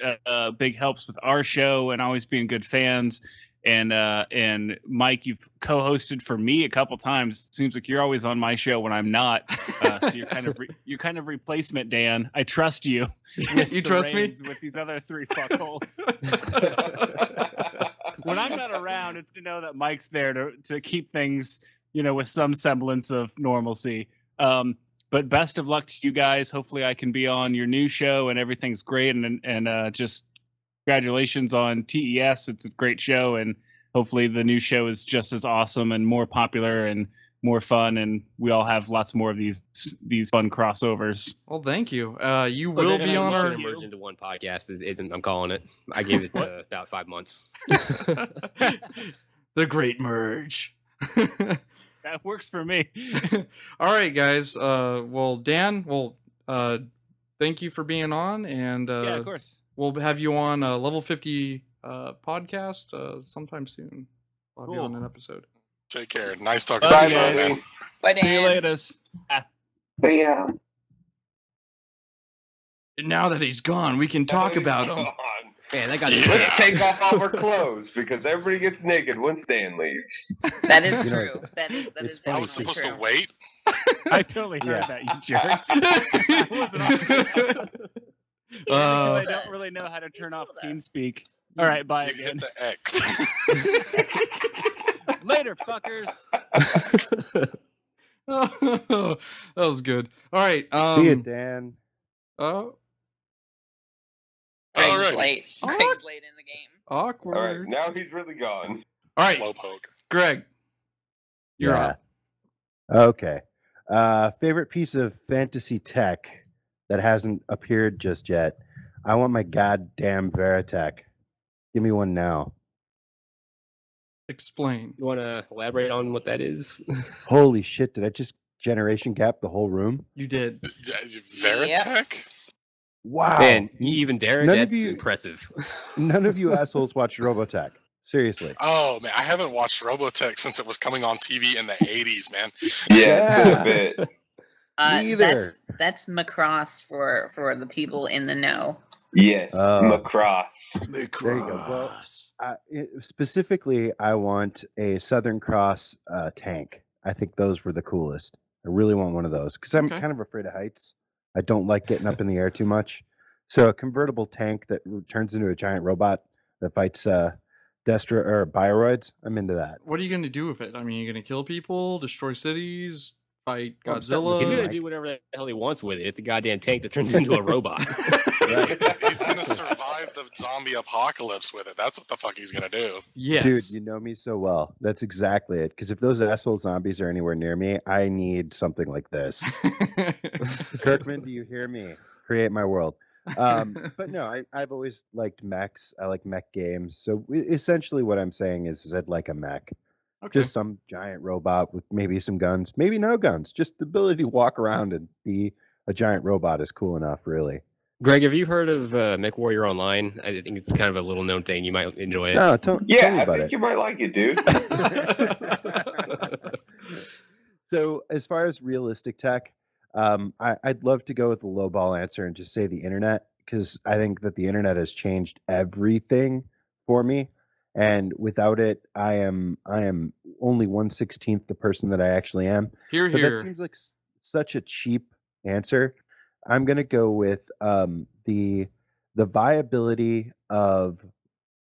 big helps with our show and always being good fans. And Mike, you've co-hosted for me a couple times. It seems like you're always on my show when I'm not. So you're kind of replacement, Dan. I trust you. You trust me with these other three fuckholes. When I'm not around, it's to know that Mike's there to keep things, with some semblance of normalcy. But best of luck to you guys. Hopefully I can be on your new show and everything's great. And just congratulations on TES. It's a great show. And hopefully the new show is just as awesome and more popular and more fun. And we all have lots more of these fun crossovers. Well, thank you. You will be on our merge into one podcast. I'm calling it. I gave it about 5 months. The great merge. That works for me. All right, guys. Well, Dan, thank you for being on, and yeah, of course, we'll have you on Level 50 podcast sometime soon. We'll have you on an episode. Take care. Nice talking to you guys. Bye, Dan. See you later. See ya. And now that he's gone, we can talk about him. Man, that got Let's take off all our clothes because everybody gets naked once Dan leaves. That is true. That is I was supposed to wait. I totally heard that, you jerks. I don't really know how to turn off TeamSpeak. All right, bye again. Hit the X. Later, fuckers. That was good. All right. See you, Dan. Oh. Greg's late. Greg's late in the game. Awkward. All right, now he's really gone. All right, Slowpoke. Greg, you're up. Okay. Favorite piece of fantasy tech that hasn't appeared just yet. I want my goddamn Veritech. Give me one now. Explain. You want to elaborate on what that is? Holy shit! Did I just generation gap the whole room? You did. Veritech? Wow. Man, you even dare it? That's impressive. None of you assholes watch Robotech. Seriously. Oh, man. I haven't watched Robotech since it was coming on TV in the 80s, man. Yeah, a bit. That's Macross for the people in the know. Yes, Macross. There you go. Well, specifically, I want a Southern Cross tank. I think those were the coolest. I really want one of those because I'm kind of afraid of heights. I don't like getting up in the air too much. So a convertible tank that turns into a giant robot that fights Destra or Bioroids, I'm into that. What are you going to do with it? I mean, you're going to kill people, destroy cities, fight Godzilla? He's going to do whatever the hell he wants with it. It's a goddamn tank that turns into a robot. He's going to survive the zombie apocalypse with it. That's what the fuck he's going to do. Yes. Dude, you know me so well. That's exactly it. Because if those asshole zombies are anywhere near me, I need something like this. Kirkman, do you hear me? Create my world. But no, I've always liked mechs. I like mech games. So essentially what I'm saying is I'd like a mech. Okay. Just some giant robot with maybe some guns, maybe no guns. Just the ability to walk around and be a giant robot is cool enough, really. Greg, have you heard of Mech Warrior Online? I think it's kind of a little known thing. You might enjoy it. No, tell me about it. You might like it, dude. So as far as realistic tech, I'd love to go with the low ball answer and just say the internet, because I think that the internet has changed everything for me. And without it, I am only 1/16 the person that I actually am. But that seems like such a cheap answer. I'm gonna go with the viability of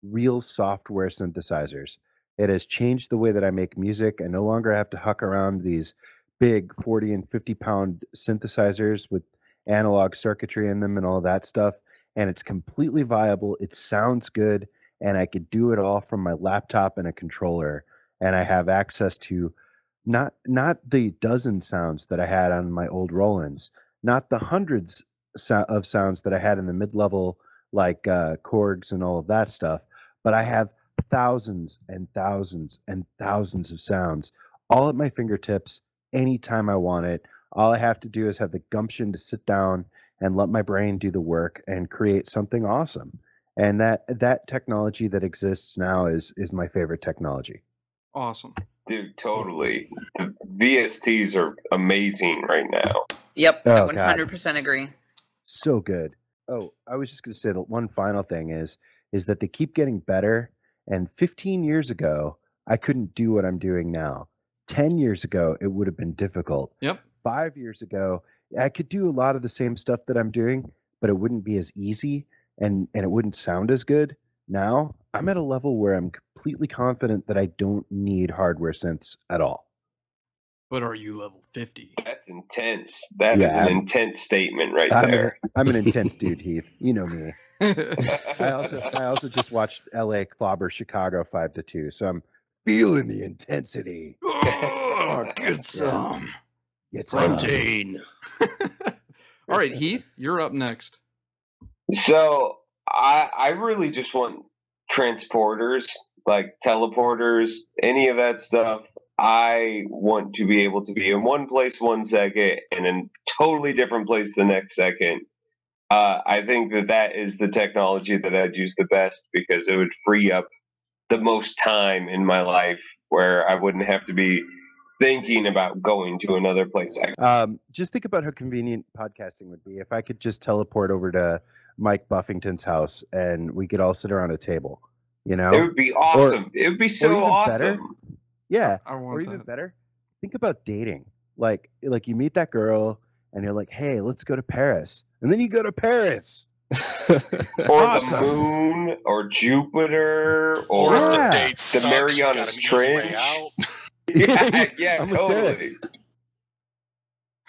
real software synthesizers. It has changed the way that I make music. I no longer have to huck around these big 40 and 50-pound synthesizers with analog circuitry in them and all that stuff. And it's completely viable. It sounds good. And I could do it all from my laptop and a controller. and I have access to not the dozen sounds that I had on my old Rolands, not the hundreds of sounds that I had in the mid-level, like Korgs and all of that stuff, but I have thousands and thousands and thousands of sounds all at my fingertips anytime I want it. All I have to do is have the gumption to sit down and let my brain do the work and create something awesome. And that technology that exists now is my favorite technology. Awesome. Dude, totally. The VSTs are amazing right now. Yep, I 100% agree. So good. Oh, I was just going to say that one final thing is that they keep getting better. And 15 years ago, I couldn't do what I'm doing now. 10 years ago, it would have been difficult. Yep. 5 years ago, I could do a lot of the same stuff that I'm doing, but it wouldn't be as easy and it wouldn't sound as good. Now, I'm at a level where I'm completely confident that I don't need hardware synths at all. But are you level 50? That's intense. That is an intense statement right there. I'm an intense dude, Heath. You know me. I also just watched LA clobber Chicago 5-2, so I'm feeling the intensity. Oh, get some. Get some. Protein. All right, Heath, you're up next. So I really just want transporters, like teleporters, any of that stuff. I want to be able to be in one place 1 second and in a totally different place the next second. I think that is the technology that I'd use the best because it would free up the most time in my life where I wouldn't have to be thinking about going to another place. Just think about how convenient podcasting would be if I could just teleport over to Mike Buffington's house and we could all sit around a table. You know, it would be awesome. It would be so awesome. Better. Yeah, or even better. Think about dating. Like you meet that girl and you're like, "Hey, let's go to Paris," and then you go to Paris. Or awesome. The moon, or Jupiter, or if the date sucks, the Marianas Trench. yeah, totally.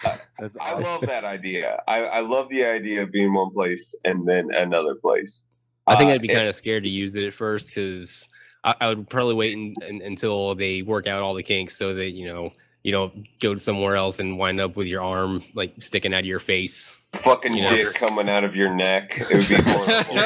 Awesome. I love that idea. I love the idea of being one place and then another place. I think I'd be kind of scared to use it at first because I would probably wait until they work out all the kinks so that, you don't go to somewhere else and wind up with your arm like sticking out of your face. Fucking dick coming out of your neck. It would be horrible.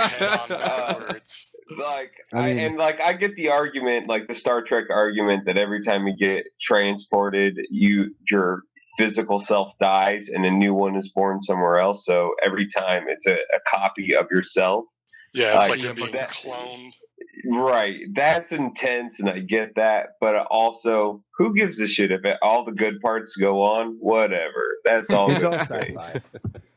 I get the argument, like the Star Trek argument, that every time you get transported, your physical self dies and a new one is born somewhere else. So every time it's a copy of yourself. Yeah, it's like you're being cloned. Right. That's intense, and I get that. But also, who gives a shit if all the good parts go on? Whatever. That's all. It's all sci-fi.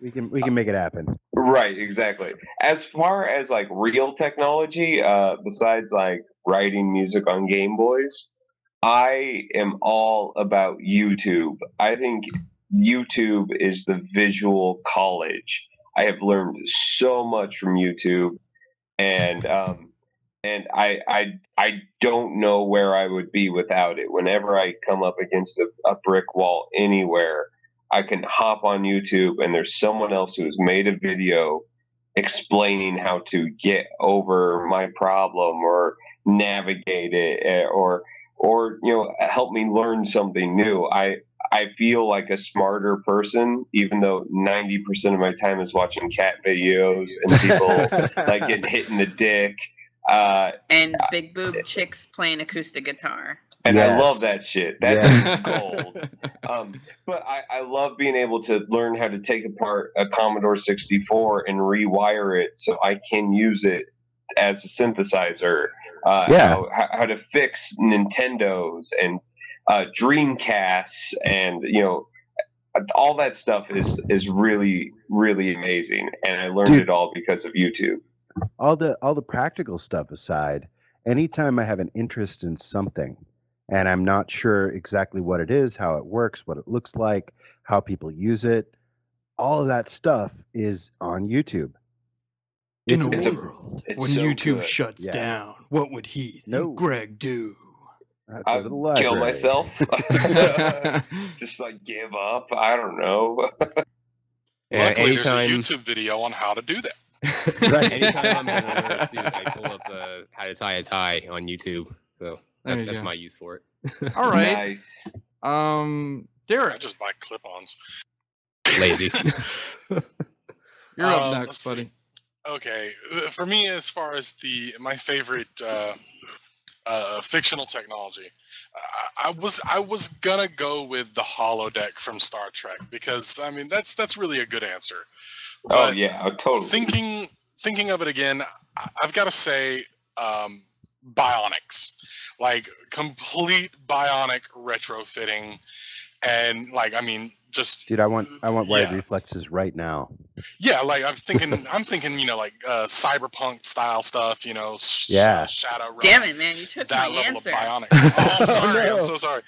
We can make it happen. Right. Exactly. As far as like real technology, besides like writing music on Game Boys, I am all about YouTube. I think YouTube is the visual college. I have learned so much from YouTube, and I don't know where I would be without it. Whenever I come up against a brick wall anywhere, I can hop on YouTube and there's someone else who's made a video explaining how to get over my problem or navigate it or help me learn something new. I feel like a smarter person, even though 90% of my time is watching cat videos and people like getting hit in the dick. And big boob chicks playing acoustic guitar. And I love that shit. That's gold. But I love being able to learn how to take apart a Commodore 64 and rewire it so I can use it as a synthesizer. How to fix Nintendos and Dreamcasts, and all that stuff is really, really amazing, and I learned it all because of YouTube. All the practical stuff aside, anytime I have an interest in something and I'm not sure exactly what it is, how it works, what it looks like, how people use it, all of that stuff is on YouTube. In a world when YouTube shuts down, what would Heath and Greg do? I'd kill myself. Just like give up. I don't know. Luckily, there's a YouTube video on how to do that. Right. Anytime I'm in a suit, I pull up how to tie a tie on YouTube. So That's my use for it. All right. Nice. Derek. I just buy clip-ons. Lazy. You're up next, buddy. Okay, for me, as far as my favorite fictional technology, I was gonna go with the holodeck from Star Trek because I mean that's really a good answer. Oh yeah, totally. Thinking of it again, I've got to say bionics, like complete bionic retrofitting, and like I mean just dude, I want wide reflexes right now. Yeah, like I'm thinking, like cyberpunk style stuff, shadow run. Damn it, man! You took that my level answer. of bionic. Oh, I'm sorry. I'm so sorry.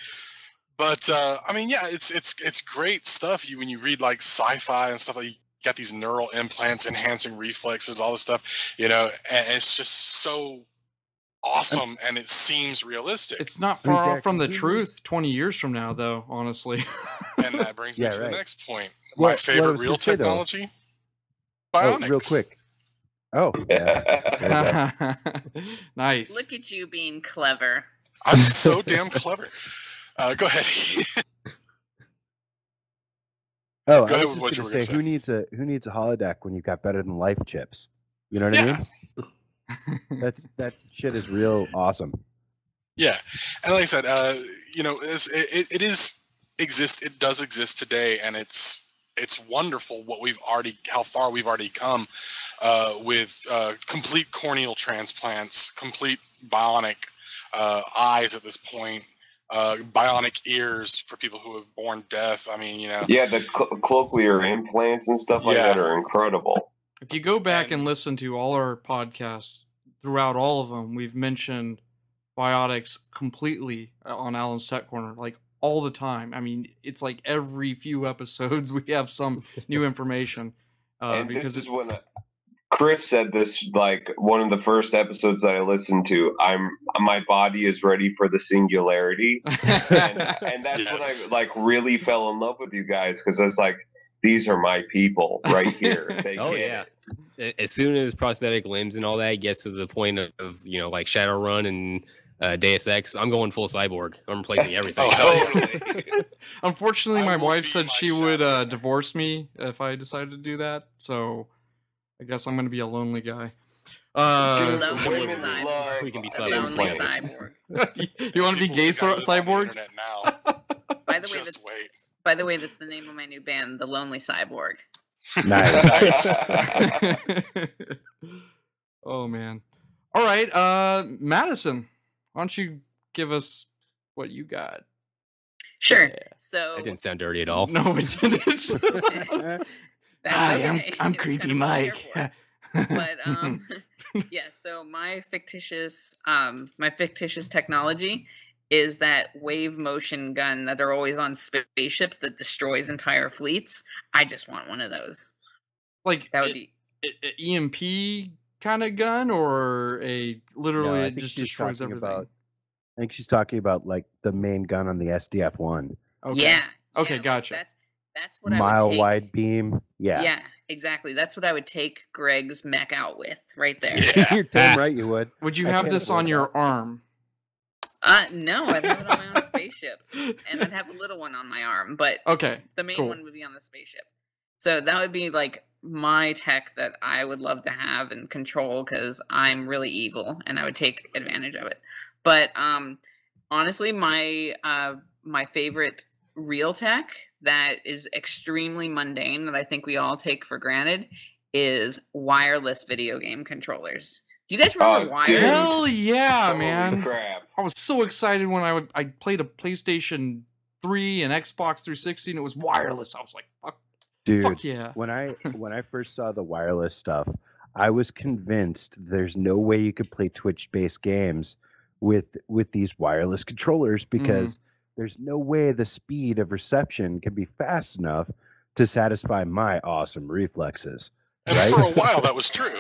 But I mean, yeah, it's great stuff. When you read like sci-fi and stuff, like you got these neural implants, enhancing reflexes, all this stuff, and it's just so awesome, and it seems realistic. It's not far off from the truth 20 years from now, though, honestly. And that brings me to the next point. My favorite real technology, bionics. Oh, real quick. Oh, yeah. Nice. Look at you being clever. I'm so damn clever. Go ahead. I was just going to say, who needs a holodeck when you've got better than life chips? You know what I mean? That shit is real awesome. Yeah, and like I said, it does exist today, and it's wonderful how far we've already come with complete corneal transplants, complete bionic eyes at this point, bionic ears for people who are born deaf. I mean, Yeah, the cochlear implants and stuff like that are incredible. If you go back and listen to all our podcasts, throughout all of them, we've mentioned biotics completely on Alan's Tech Corner, like all the time. I mean, it's like every few episodes we have some new information. And because this is when Chris said this, like one of the first episodes that I listened to. My body is ready for the singularity, and that's when I like really fell in love with you guys because I was like, these are my people right here. They get it. As soon as prosthetic limbs and all that gets to the point of like Shadowrun and Deus Ex, I'm going full cyborg. I'm replacing everything. Unfortunately, my wife said she would divorce me if I decided to do that. So I guess I'm going to be a lonely guy. Lonely cyborg. We can be cyborg. You want to be gay cyborgs? By the way, this is the name of my new band, The Lonely Cyborg. Nice. Oh man. All right, Madison, why don't you give us what you got? Sure. Yeah. So that didn't sound dirty at all. No, it didn't. Hi, I'm Creepy Mike. But yeah, so my fictitious technology is that wave motion gun that they're always on spaceships that destroys entire fleets. I just want one of those. Like that would be EMP kind of gun, or it just destroys everything. I think she's talking about like the main gun on the SDF-1. Okay. Yeah. Okay, gotcha. That's what I would take. Mile wide beam. Yeah. Yeah, exactly. That's what I would take Greg's mech out with, right there. Yeah. You're damn right you would. Would you have this on your arm? No, I'd have it on my own spaceship, and I'd have a little one on my arm. But the main one would be on the spaceship. So that would be like my tech that I would love to have and control because I'm really evil, and I would take advantage of it. But honestly, my favorite real tech that is extremely mundane that I think we all take for granted is wireless video game controllers. Do you guys remember wireless? Hell yeah, man! Crap. I was so excited when I played a PlayStation 3 and Xbox 360 and it was wireless. I was like, fuck, dude, fuck yeah. When I first saw the wireless stuff, I was convinced there's no way you could play Twitch-based games with these wireless controllers because there's no way the speed of reception can be fast enough to satisfy my awesome reflexes. And right? for a while, that was true.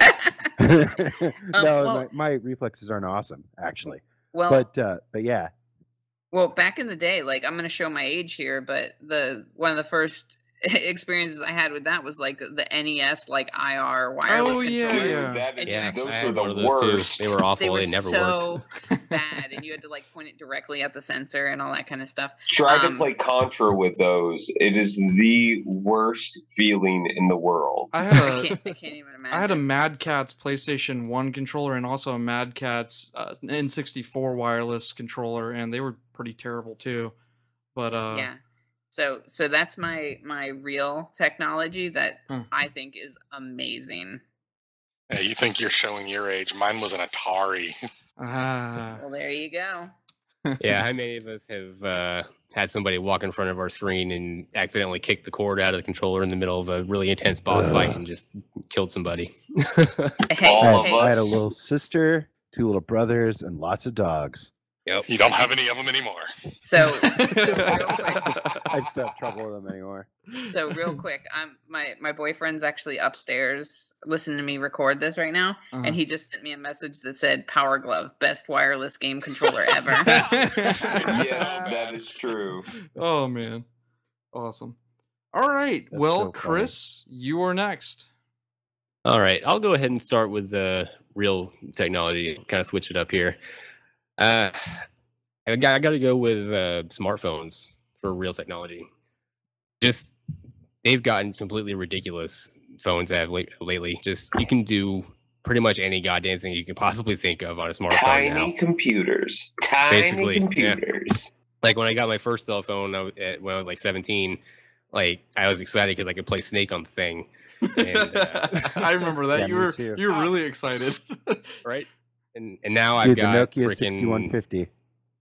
No, my reflexes aren't awesome, actually. Well, but yeah. Well, back in the day, like I'm going to show my age here, but one of the first experiences I had with that was like the NES like IR wireless controller. Those I were had one of the those worst. too. They were awful. They were They never so worked. bad, and you had to like point it directly at the sensor and all that kind of stuff. Try to play Contra with those. It is the worst feeling in the world. I had I can't even imagine. I had a Mad Catz PlayStation 1 controller and also a Mad Catz N64 wireless controller, and they were pretty terrible too. But yeah. So that's my real technology that I think is amazing. Yeah, you think you're showing your age. Mine was an Atari. Well, there you go. Yeah, how many of us have had somebody walk in front of our screen and accidentally kick the cord out of the controller in the middle of a really intense boss fight and just killed somebody? I had a little sister, 2 little brothers, and lots of dogs. Yep. You don't have any of them anymore. So real quick, I just don't have trouble with them anymore. So real quick, my boyfriend's actually upstairs listening to me record this right now, and he just sent me a message that said "Power Glove, best wireless game controller ever." Yeah, that is true. Oh man, awesome. All right, That's well, so Chris, you are next. All right, I'll go ahead and start with the real technology. Kind of switch it up here. I got to go with smartphones for real technology. Just they've gotten completely ridiculous. Phones have lately. Just you can do pretty much any goddamn thing you can possibly think of on a smartphone Tiny now. computers. Basically, computers. Yeah. Like when I got my first cell phone when I was like 17, like I was excited because I could play Snake on the thing. And, I remember that. Yeah, you were really excited, right? And now Dude, I've got the Nokia freaking 6150.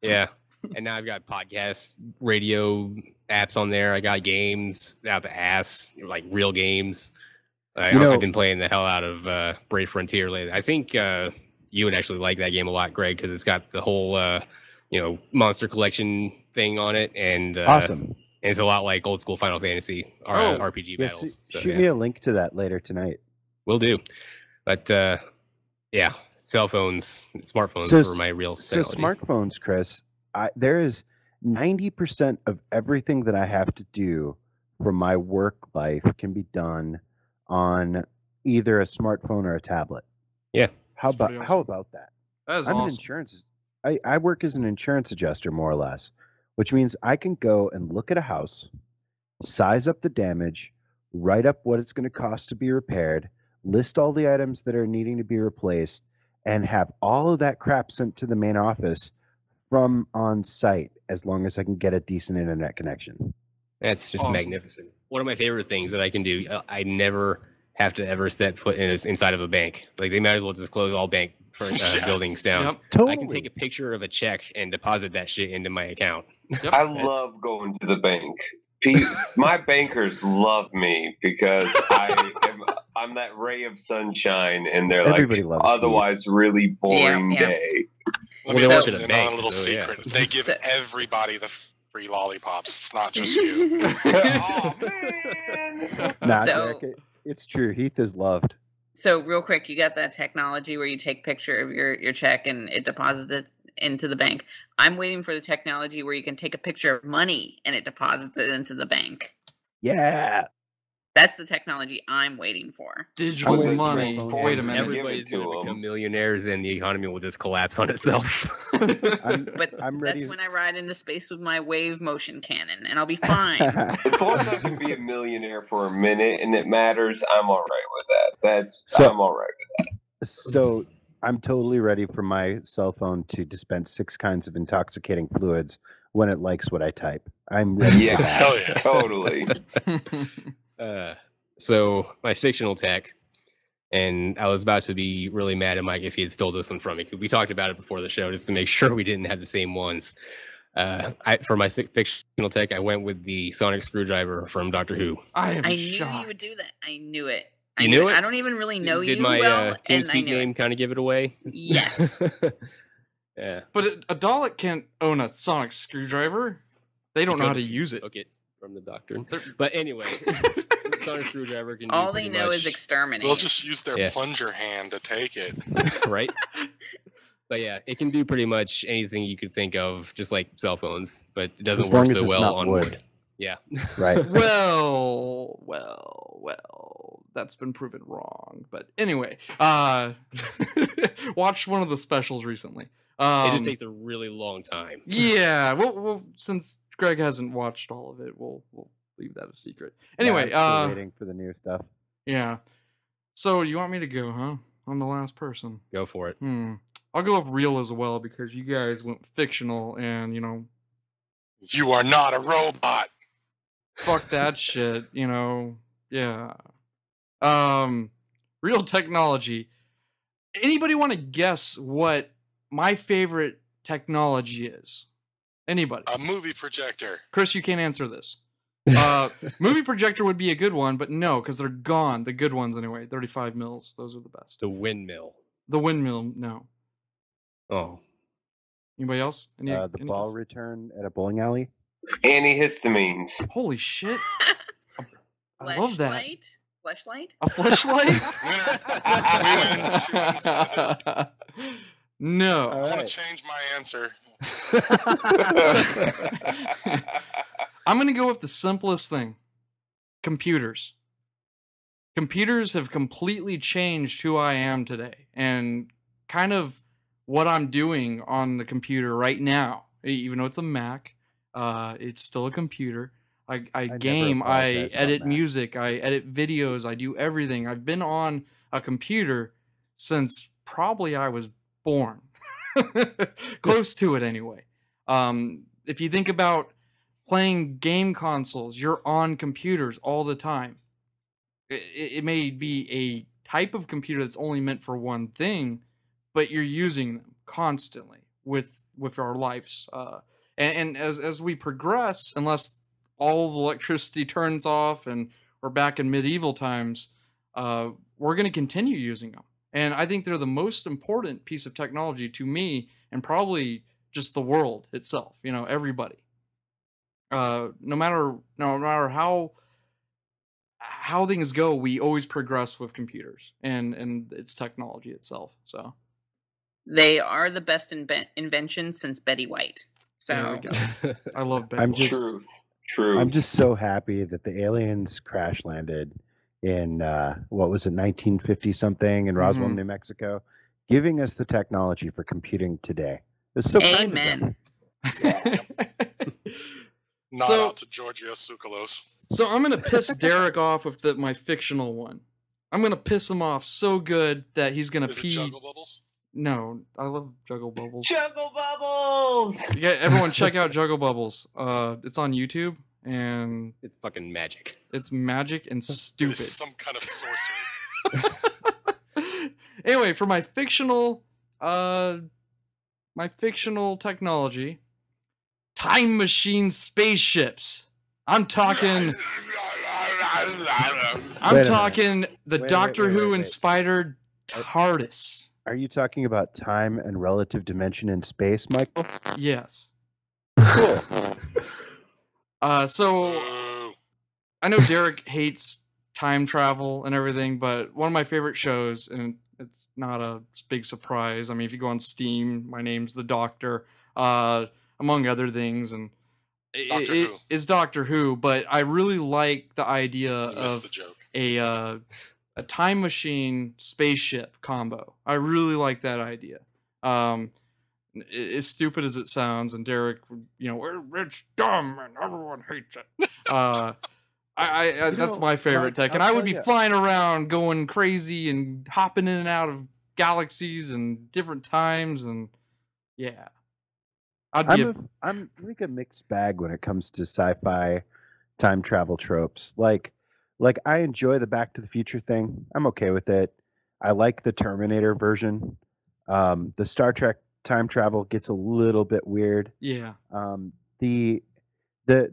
Yeah. And now I've got podcasts, radio apps on there. I got games out the ass, like real games. I've been playing the hell out of Brave Frontier lately. I think you would actually like that game a lot, Greg, because it's got the whole monster collection thing on it, and Awesome. And it's a lot like old school Final Fantasy RPG battles. Shoot me a link to that later tonight. Will do. But yeah, cell phones, smartphones for my real technology. So smartphones, Chris, there is 90% of everything that I have to do for my work life can be done on either a smartphone or a tablet. Yeah. How about that? That is I'm awesome. an insurance. I work as an insurance adjuster, more or less, which means I can go and look at a house, size up the damage, write up what it's going to cost to be repaired, list all the items that are needing to be replaced, and have all of that crap sent to the main office from on site as long as I can get a decent internet connection. That's just magnificent. One of my favorite things that I can do, I never have to ever set foot inside of a bank. Like they might as well just close all bank buildings down. Yep. Totally. I can take a picture of a check and deposit that shit into my account. Yep. I love going to the bank. My bankers love me because I'm that ray of sunshine in their otherwise really boring day. Let me let you in on a little secret. They give everybody the free lollipops. It's not just you. Oh man! Derek, it's true. Heath is loved. So real quick, you got that technology where you take a picture of your check and it deposits it into the bank. I'm waiting for the technology where you can take a picture of money and it deposits it into the bank. Yeah. That's the technology I'm waiting for. Digital money. Wait a minute. Everybody's going to become millionaires and the economy will just collapse on itself. I'm ready. That's when I ride into space with my wave motion cannon and I'll be fine. As long as I can be a millionaire for a minute and it matters, I'm all right with that. I'm all right with that. So I'm totally ready for my cell phone to dispense 6 kinds of intoxicating fluids when it likes what I type. I'm ready for that. Hell yeah. Totally. So my fictional tech, and I was about to be really mad at Mike if he had stole this one from me. We talked about it before the show just to make sure we didn't have the same ones. For my fictional tech, I went with the sonic screwdriver from Doctor Who. I knew you would do that. I knew it. You knew it? I don't even really know Did you my well, and I TeamSpeak knew name kind of give it away? Yes. Yeah. But a Dalek can't own a sonic screwdriver. They don't know how to use it. Took it from the Doctor. But anyway, sonic screwdriver can all do they know is exterminate. They'll just use their plunger hand to take it. Right? But yeah, it can do pretty much anything you could think of, just like cell phones, but it doesn't work so well on wood. Yeah. Right. Well, that's been proven wrong. But anyway, watched one of the specials recently. It just takes a really long time. Yeah, well, since Greg hasn't watched all of it, we'll leave that a secret. Anyway, I'm still waiting for the new stuff. Yeah. So you want me to go, huh? I'm the last person. Go for it. I'll go with real as well because you guys went fictional, and You are not a robot. fuck that shit. Yeah. Real technology. Anybody want to guess what my favorite technology is? Anybody? A movie projector. Chris, you can't answer this. Movie projector would be a good one, but no, because they're gone. The good ones, anyway. 35 mils. Those are the best. The windmill. The windmill, no. Oh. Anybody else? The ball return at a bowling alley. Antihistamines. Holy shit! I love that. Fleshlight? A fleshlight? No. I want to change my answer. I'm going to go with the simplest thing. Computers. Computers have completely changed who I am today and kind of what I'm doing on the computer right now. Even though it's a Mac, it's still a computer. I game, I edit music, I edit videos, I do everything. I've been on a computer since probably I was born. Close to it anyway. If you think about playing game consoles, you're on computers all the time. It may be a type of computer that's only meant for one thing, but you're using them constantly with our lives. And as we progress, unless all the electricity turns off and we're back in medieval times, we're going to continue using them. And I think they're the most important piece of technology to me, and probably just the world itself. Everybody. No matter how things go, we always progress with computers and its technology itself. So they are the best invention since Betty White. So I love Betty. True. I'm just so happy that the aliens crash landed in what was it, 1950 something in Roswell, New Mexico, giving us the technology for computing today. It was so Amen. Not out to Georgios Tsoukalos. So I'm gonna piss Derek off with my fictional one. I'm gonna piss him off so good that he's gonna pee. It Juggle Bubbles? No, I love Juggle Bubbles. Juggle Bubbles! Yeah, everyone check out Juggle Bubbles. It's on YouTube, and it's fucking magic. It's magic and stupid. It's some kind of sorcery. Anyway, for my fictional technology, time machine spaceships. I'm talking the Doctor Who inspired TARDIS. Are you talking about time and relative dimension in space, Michael? Yes. Cool. So I know Derek hates time travel and everything, but one of my favorite shows, and it's not a big surprise. I mean, if you go on Steam, my name's the Doctor, among other things, and it is Doctor Who. But I really like the idea of a time machine spaceship combo. I really like that idea. As stupid as it sounds, and Derek, it's dumb and everyone hates it. That's my favorite tech, and I would be flying around, going crazy, and hopping in and out of galaxies and different times, and yeah, I'm like a mixed bag when it comes to sci-fi time travel tropes. Like I enjoy the Back to the Future thing. I'm okay with it. I like the Terminator version. The Star Trek time travel gets a little bit weird. Yeah. The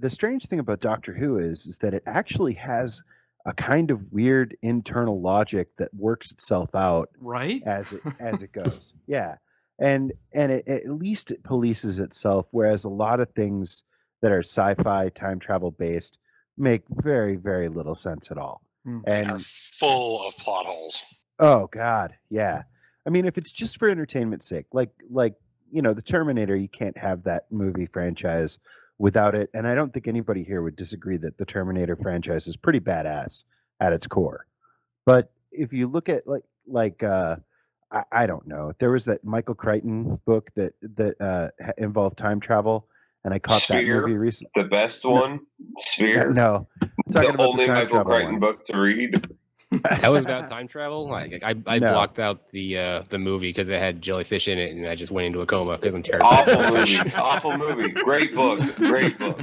strange thing about Doctor Who is that it actually has a kind of weird internal logic that works itself out right as it goes. Yeah. And it, at least it polices itself, whereas a lot of things that are sci-fi time travel based make very, very little sense at all. And are full of plot holes. Oh God, yeah. I mean, if it's just for entertainment's sake, like the Terminator, you can't have that movie franchise without it. And I don't think anybody here would disagree that the Terminator franchise is pretty badass at its core. But if you look at I don't know, there was that Michael Crichton book that involved time travel, and I caught Sphere, that movie recently. The best one, Sphere. No, I'm talking the about only the time Michael travel Crichton one. book to read. That was about time travel. Like I No. blocked out the movie because it had jellyfish in it, and I just went into a coma because I'm terrified. Awful movie. Awful movie. Great book. Great book.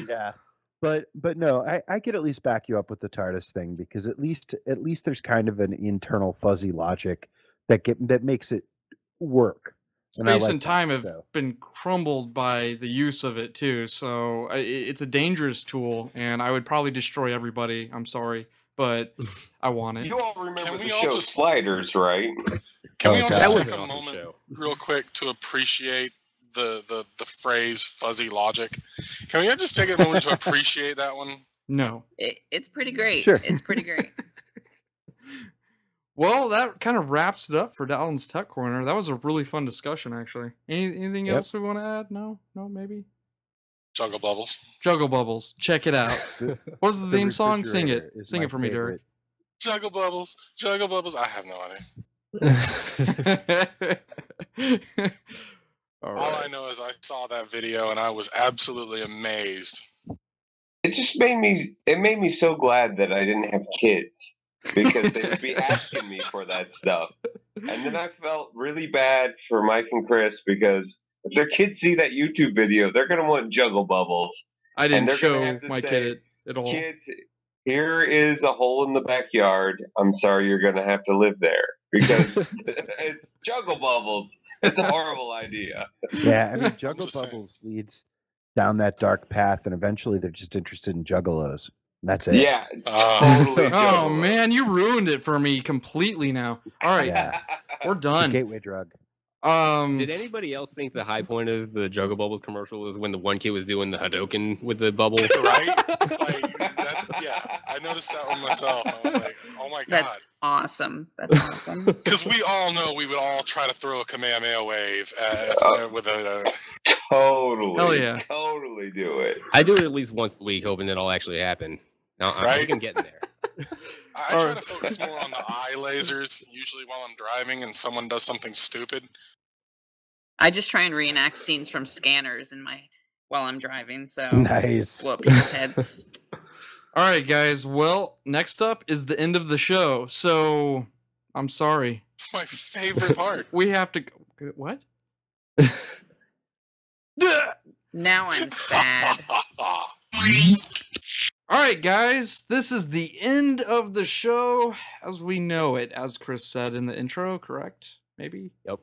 Yeah, but no, I could at least back you up with the TARDIS thing, because at least there's kind of an internal fuzzy logic that makes it work. Space and time have been crumbled by the use of it too, so it's a dangerous tool, and I would probably destroy everybody. I'm sorry, but I want it. You all remember the show Sliders, right? Can we all just take a moment real quick to appreciate the phrase fuzzy logic? Can we just take a moment to appreciate that one? No. It's pretty great. Sure. It's pretty great. Well, that kind of wraps it up for Dalton's Tech Corner. That was a really fun discussion, actually. Anything else we want to add? No, maybe. Juggle Bubbles. Juggle Bubbles. Check it out. What was the theme song? Sing it. Sing it for me, Derek. Juggle Bubbles. Juggle Bubbles. I have no idea. All I know is I saw that video and I was absolutely amazed. It just made me so glad that I didn't have kids, because they'd be asking me for that stuff. And then I felt really bad for Mike and Chris, because if their kids see that YouTube video, they're going to want Juggle Bubbles. I didn't show my kid at all. Kids, here is a hole in the backyard. I'm sorry you're going to have to live there, because it's Juggle Bubbles. It's a horrible idea. Yeah, I mean, Juggle Bubbles leads down that dark path, and eventually they're just interested in juggalos. That's it. Yeah, totally. Oh man, you ruined it for me completely now. All right, we're done. It's a gateway drug. Did anybody else think the high point of the Juggle Bubbles commercial was when the one kid was doing the Hadoken with the bubble? Right? Yeah, I noticed that one myself. I was like, oh my god. That's awesome. That's awesome. Because we all know we would all try to throw a Kamehameha wave with a... Totally. Hell yeah. Totally do it. I do it at least once a week, hoping that'll actually happen. Now, I think I'm getting there. I try to focus more on the eye lasers, usually while I'm driving and someone does something stupid. I just try and reenact scenes from Scanners while I'm driving, so nice. blow up people's heads. All right, guys. Well, next up is the end of the show, so I'm sorry. It's my favorite part. We have to... What? Now I'm sad. All right, guys, this is the end of the show as we know it, as Chris said in the intro, correct? Maybe? Yep.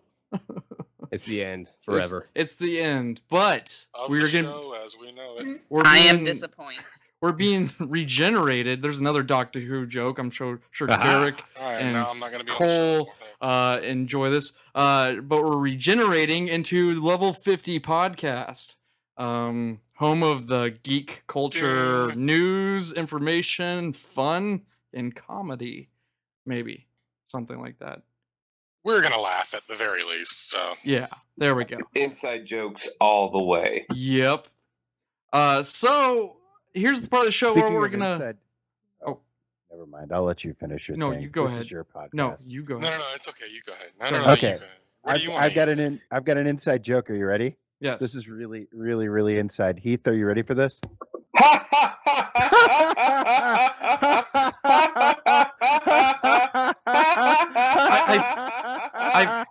It's the end forever. It's the end, but we're going to as we know it. I am disappointed. We're being regenerated. There's another Doctor Who joke. I'm sure Derek and I'm not gonna be Cole enjoy this. But we're regenerating into Level 50 podcast. Home of the geek culture, news, information, fun, and comedy. Maybe. Something like that. We're going to laugh at the very least, so. Yeah, there we go. Inside jokes all the way. Yep. So, here's the part of the show where we're going to... Oh, never mind. I'll let you finish your thing. No, you go ahead. This is your podcast. No, you go ahead. No, it's okay. You go ahead. No, okay. You go ahead. I've got an inside joke. Are you ready? Yes. This is really, really, really inside. Heath, are you ready for this?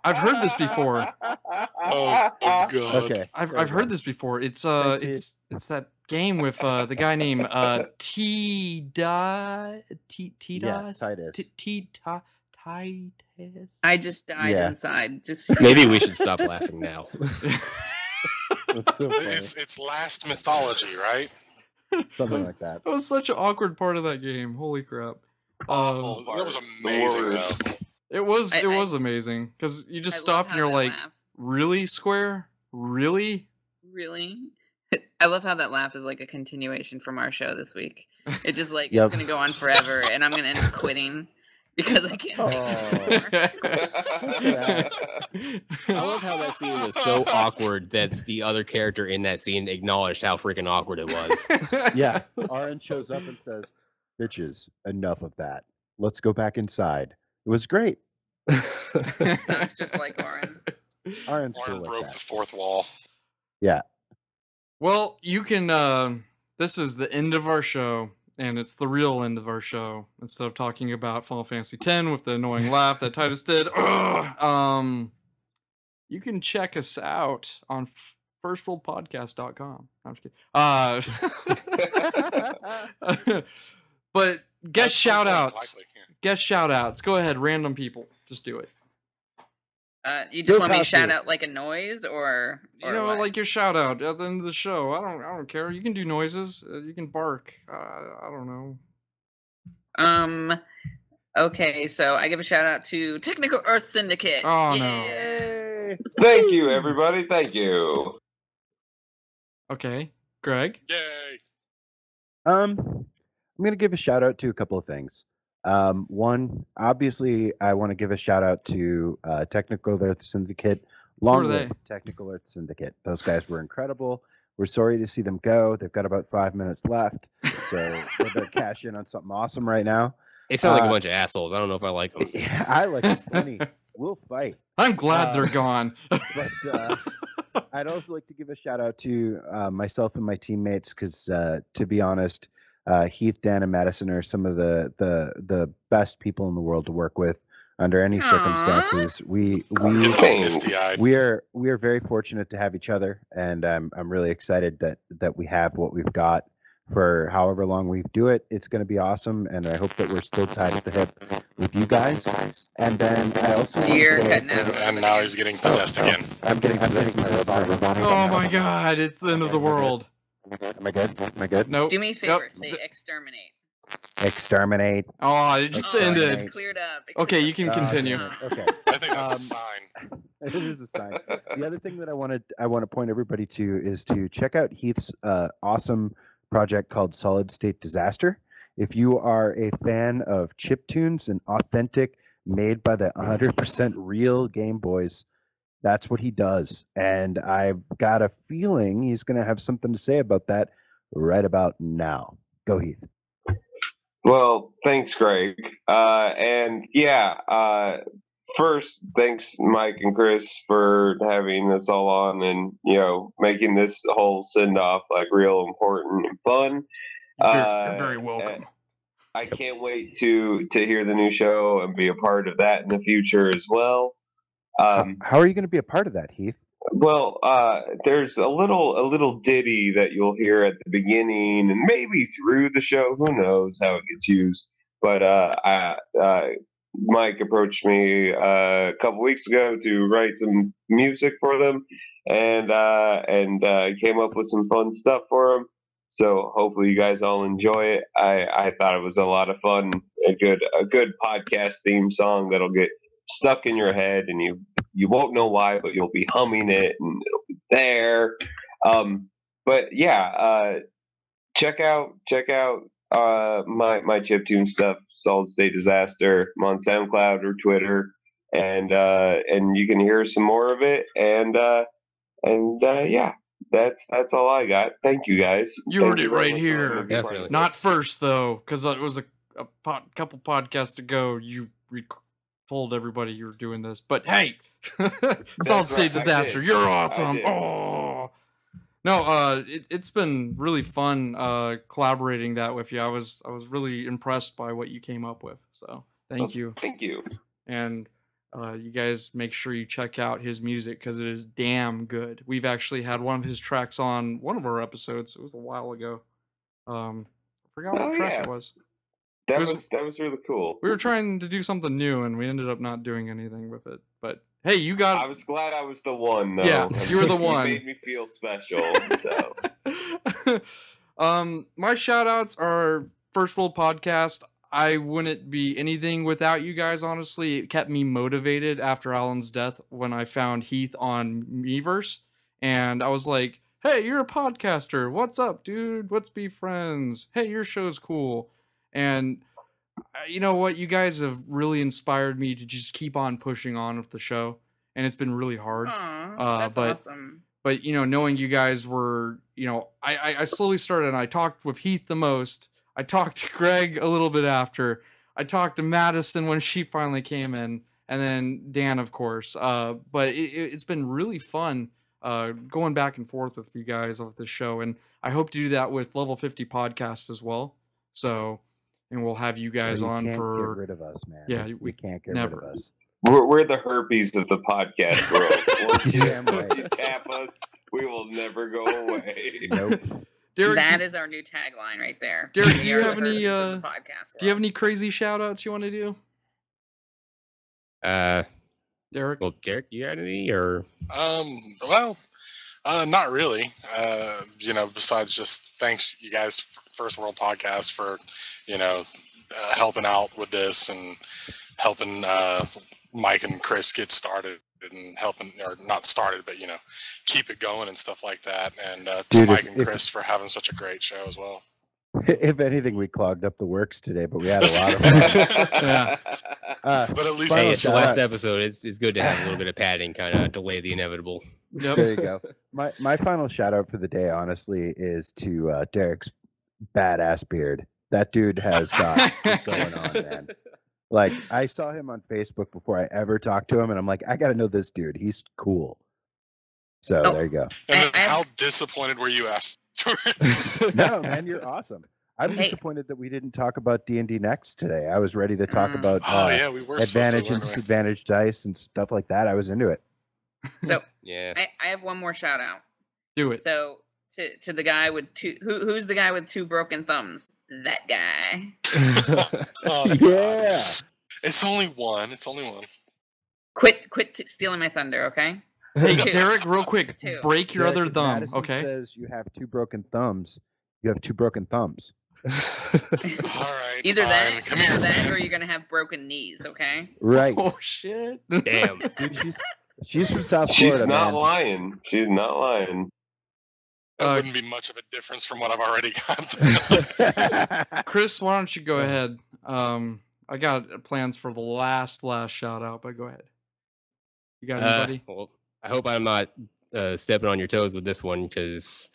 I've heard this before. Oh god. Okay. I've heard this before. It's that game with the guy named Titus. I just died inside. Just maybe we should stop laughing now. That's so funny. It's last mythology, right? Something like that. That was such an awkward part of that game. Holy crap! That was amazing, though. It was amazing because you just stop and you're like, "Really, Square? Really? Really?" I love how that laugh is like a continuation from our show this week. It's just like it's gonna go on forever, and I'm gonna end up quitting because I can't I love how that scene was so awkward that the other character in that scene acknowledged how freaking awkward it was. Yeah, Aaron shows up and says, "Bitches, enough of that. Let's go back inside." It was great. Sounds just like Aaron. Aaron's Aaron cool broke like the that. fourth wall. Yeah. Well, you can. This is the end of our show, and it's the real end of our show. Instead of talking about Final Fantasy X with the annoying laugh that Titus did, you can check us out on firstworldpodcast.com. I'm just kidding. But guest shout outs. Guest shout outs. Go ahead, random people. Just do it. You just want me to shout out like a noise, or you know, what? like your shout out at the end of the show. I don't care. You can do noises. You can bark. I don't know. Okay, so I give a shout out to Technical Earth Syndicate. Oh Yay! no! Thank you, everybody. Thank you. Okay, Greg. Yay! I'm gonna give a shout out to a couple of things. One, obviously, I want to give a shout out to Technical Earth Syndicate. Long live Technical Earth Syndicate. Those guys were incredible. We're sorry to see them go. They've got about 5 minutes left, so they better cash in on something awesome right now. They sound like a bunch of assholes. I don't know if I like them. Yeah, I like them plenty. We'll fight. I'm glad they're gone. But I'd also like to give a shout out to myself and my teammates because, to be honest, Heath, Dan, and Madison are some of the best people in the world to work with under any circumstances. We are very fortunate to have each other, and I'm really excited that we have what we've got for however long we do it. It's going to be awesome, and I hope that we're still tied at the hip with you guys. And then I also and now he's getting possessed again. I'm getting possessed. Oh my god! It's the end of the world. Am I good? Am I good? Nope. Do me a favor. Say exterminate. Exterminate. Oh, it just ended. It's cleared up. Okay, you can continue. Okay. I think that's a sign. It is a sign. The other thing that I want to point everybody to is to check out Heath's awesome project called Solid State Disaster. If you are a fan of chiptunes and authentic, made by the 100% real Game Boys, that's what he does. And I've got a feeling he's going to have something to say about that right about now. Go, Heath. Well, thanks, Greg. First, thanks, Mike and Chris, for having us all on and, making this whole send-off like real important and fun. You're very welcome. I can't wait to hear the new show and be a part of that in the future as well. How are you going to be a part of that, Heath? Well, there's a little ditty that you'll hear at the beginning and maybe through the show. Who knows how it gets used? But Mike approached me a couple weeks ago to write some music for them, and came up with some fun stuff for them. So hopefully you guys all enjoy it. I thought it was a lot of fun, a good podcast theme song that'll get stuck in your head, and you won't know why, but you'll be humming it, and it'll be there. But yeah, check out my chiptune stuff, Solid State Disaster. I'm on SoundCloud or Twitter, and you can hear some more of it. Yeah, that's all I got. Thank you, guys. You heard it right here. Definitely. Not first though, because it was a couple podcasts ago. You told everybody you were doing this, but hey, Solid State Disaster, you're awesome. Oh no, it's been really fun collaborating that with you. I was really impressed by what you came up with. So thank you. Thank you. And you guys make sure you check out his music because it is damn good. We've actually had one of his tracks on one of our episodes. It was a while ago. I forgot what track it was. That was really cool. We were trying to do something new, and we ended up not doing anything with it. But hey, you got. I was glad I was the one, though. Yeah, you were the one. You made me feel special. So, my shout outs are First World Podcast. I wouldn't be anything without you guys. Honestly, it kept me motivated after Alan's death when I found Heath on Miiverse, and I was like, "Hey, you're a podcaster. What's up, dude? Let's be friends. Hey, your show's cool." And you know what? You guys have really inspired me to just keep on pushing on with the show, and it's been really hard. That's awesome. But knowing you guys were, I slowly started, and I talked with Heath the most. I talked to Greg a little bit after. I talked to Madison when she finally came in, and then Dan, of course. But it's been really fun going back and forth with you guys with the show, and I hope to do that with Level 50 podcast as well. So, and we'll have you guys on for. Get rid of us, man. Yeah, we can't get rid of us. We're the herpes of the podcast world. Once you tap us, we will never go away. Nope. Derek, that is our new tagline right there. Derek, do you have any crazy shout outs you want to do? Derek? Well, Derek, you got any or not really. Besides just thanks you guys First World Podcast for, helping out with this and helping Mike and Chris get started and helping, or not started, but keep it going and stuff like that. And to Mike and Chris for having such a great show as well. If anything, we clogged up the works today, but we had a lot of fun. But at least it's the last episode. It's good to have a little bit of padding, kind of delay the inevitable. Yep. There you go. My final shout out for the day, honestly, is to Derek's badass beard. That dude has got what's going on, man. Like, I saw him on Facebook before I ever talked to him, and I'm like, I got to know this dude. He's cool. So there you go. And how disappointed were you after? No, man, you're awesome. I'm disappointed that we didn't talk about D&D Next today. I was ready to talk about we were advantage and disadvantage dice and stuff like that. I was into it. So yeah, I have one more shout out. Do it. So to the guy with two, who's the guy with two broken thumbs? That guy. Yeah. It's only one. Quit stealing my thunder, okay? Hey, Derek, real quick, break your other thumb, Madison okay? Says you have two broken thumbs. You have two broken thumbs. All right. Either fine. Come here, that, or you're gonna have broken knees, okay? Right. Oh shit! Damn. Dude, she's from South She's Florida. not man. lying. She's not lying. That wouldn't be much of a difference from what I've already got. Chris, why don't you go ahead? I got plans for the last shout out, but go ahead. You got anybody? Well, I hope I'm not stepping on your toes with this one, because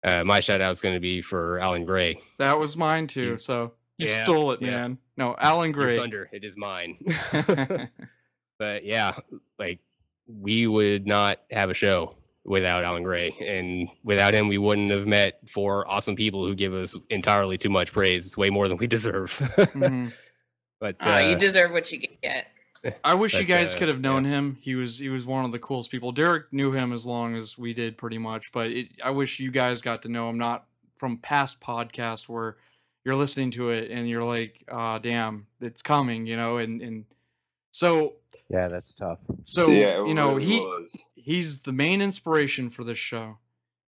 my shout out is going to be for Alan Gray. That was mine too. So you stole it, man. No, Alan Gray. Your thunder, it is mine. But yeah, like, we would not have a show without Alan Gray, and without him, we wouldn't have met four awesome people who give us entirely too much praise. It's way more than we deserve. Mm-hmm. But you deserve what you get. I wish you guys could have known him. He was one of the coolest people. Derek knew him as long as we did, pretty much. But I wish you guys got to know him, not from past podcasts where you're listening to it and you're like, damn, it's coming, and so yeah, that's tough. So yeah, he's the main inspiration for this show.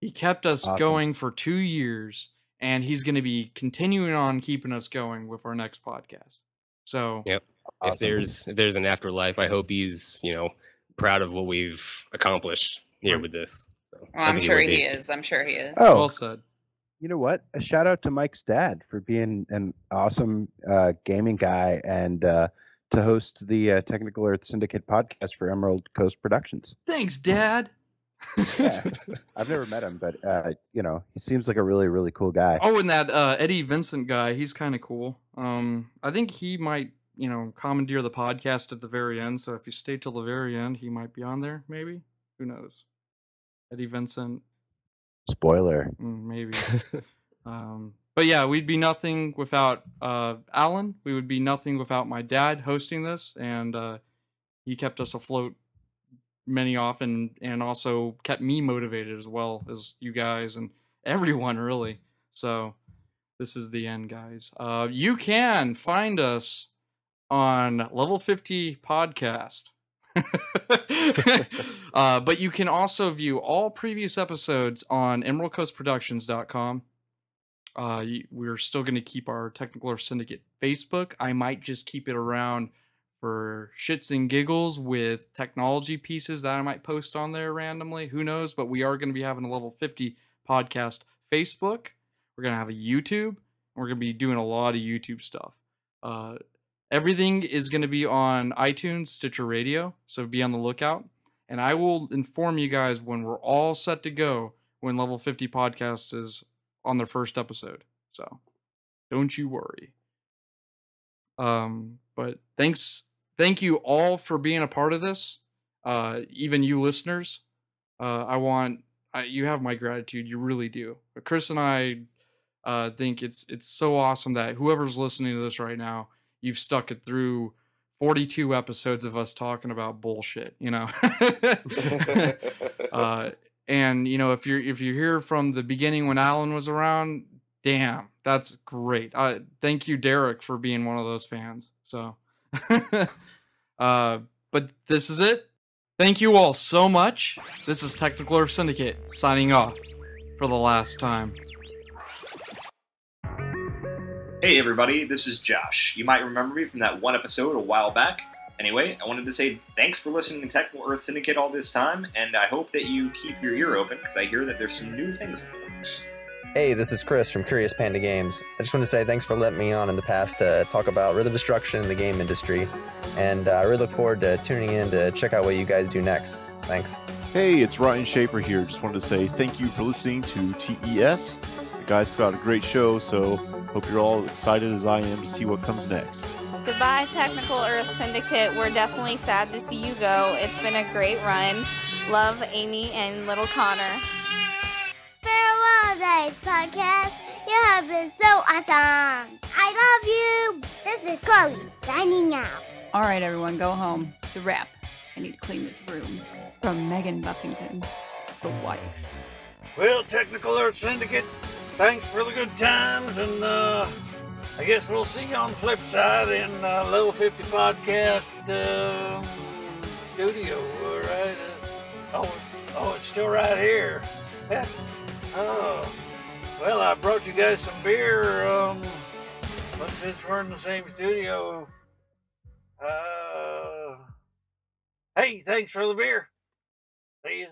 He kept us going for 2 years, and he's going to be continuing on keeping us going with our next podcast. So yep. Awesome. If there's an afterlife, I hope he's proud of what we've accomplished here with this. So, well, I'm sure he is. Oh, well said. You know what? A shout out to Mike's dad for being an awesome gaming guy and to host the Technical Earth Syndicate podcast for Emerald Coast Productions. Thanks, Dad. Yeah, I've never met him, but he seems like a really, really cool guy. Oh, and that Eddie Vincent guy, he's kind of cool. I think he might, commandeer the podcast at the very end. So if you stay till the very end, he might be on there. Maybe, who knows? Eddie Vincent. Spoiler. Maybe. But yeah, we'd be nothing without Alan. We would be nothing without my dad hosting this, and he kept us afloat many often, and also kept me motivated as well as you guys and everyone, really. So this is the end, guys. You can find us on Level 50 Podcast. But you can also view all previous episodes on EmeraldCoastProductions.com. We're still going to keep our Technical Earth Syndicate Facebook. I might just keep it around for shits and giggles with technology pieces that I might post on there randomly. Who knows? But we are going to be having a Level 50 Podcast Facebook. We're going to have a YouTube. And we're going to be doing a lot of YouTube stuff. Everything is going to be on iTunes, Stitcher Radio, so be on the lookout. And I will inform you guys when we're all set to go when Level 50 Podcast is on their first episode. So don't you worry. But thank you all for being a part of this. Even you listeners. You have my gratitude. You really do. But Chris and I think it's so awesome that whoever's listening to this right now, you've stuck it through 42 episodes of us talking about bullshit, you know. And you know, if you're here from the beginning when Alan was around, damn, that's great. Thank you, Derek, for being one of those fans. So, but this is it. Thank you all so much. This is Technical Earth Syndicate signing off for the last time. Hey everybody, this is Josh. You might remember me from that one episode a while back. Anyway, I wanted to say thanks for listening to Technical Earth Syndicate all this time, and I hope that you keep your ear open, because I hear that there's some new things in the works. Hey, this is Chris from Curious Panda Games. I just want to say thanks for letting me on in the past to talk about rhythm destruction in the game industry, and I really look forward to tuning in to check out what you guys do next. Thanks. Hey, it's Ryan Schaefer here. Just wanted to say thank you for listening to TES. The guys put out a great show, so hope you're all excited as I am to see what comes next. Goodbye, Technical Earth Syndicate. We're definitely sad to see you go. It's been a great run. Love, Amy and little Connor. Farewell days, podcast. You have been so awesome. I love you. This is Chloe signing out. All right, everyone, go home. It's a wrap. I need to clean this room. From Megan Buffington, the wife. Well, Technical Earth Syndicate, thanks for the good times, and I guess we'll see you on the flip side in Level 50 Podcast studio, right? Oh, it's still right here. Oh, well, I brought you guys some beer, but since we're in the same studio, hey, thanks for the beer. See ya.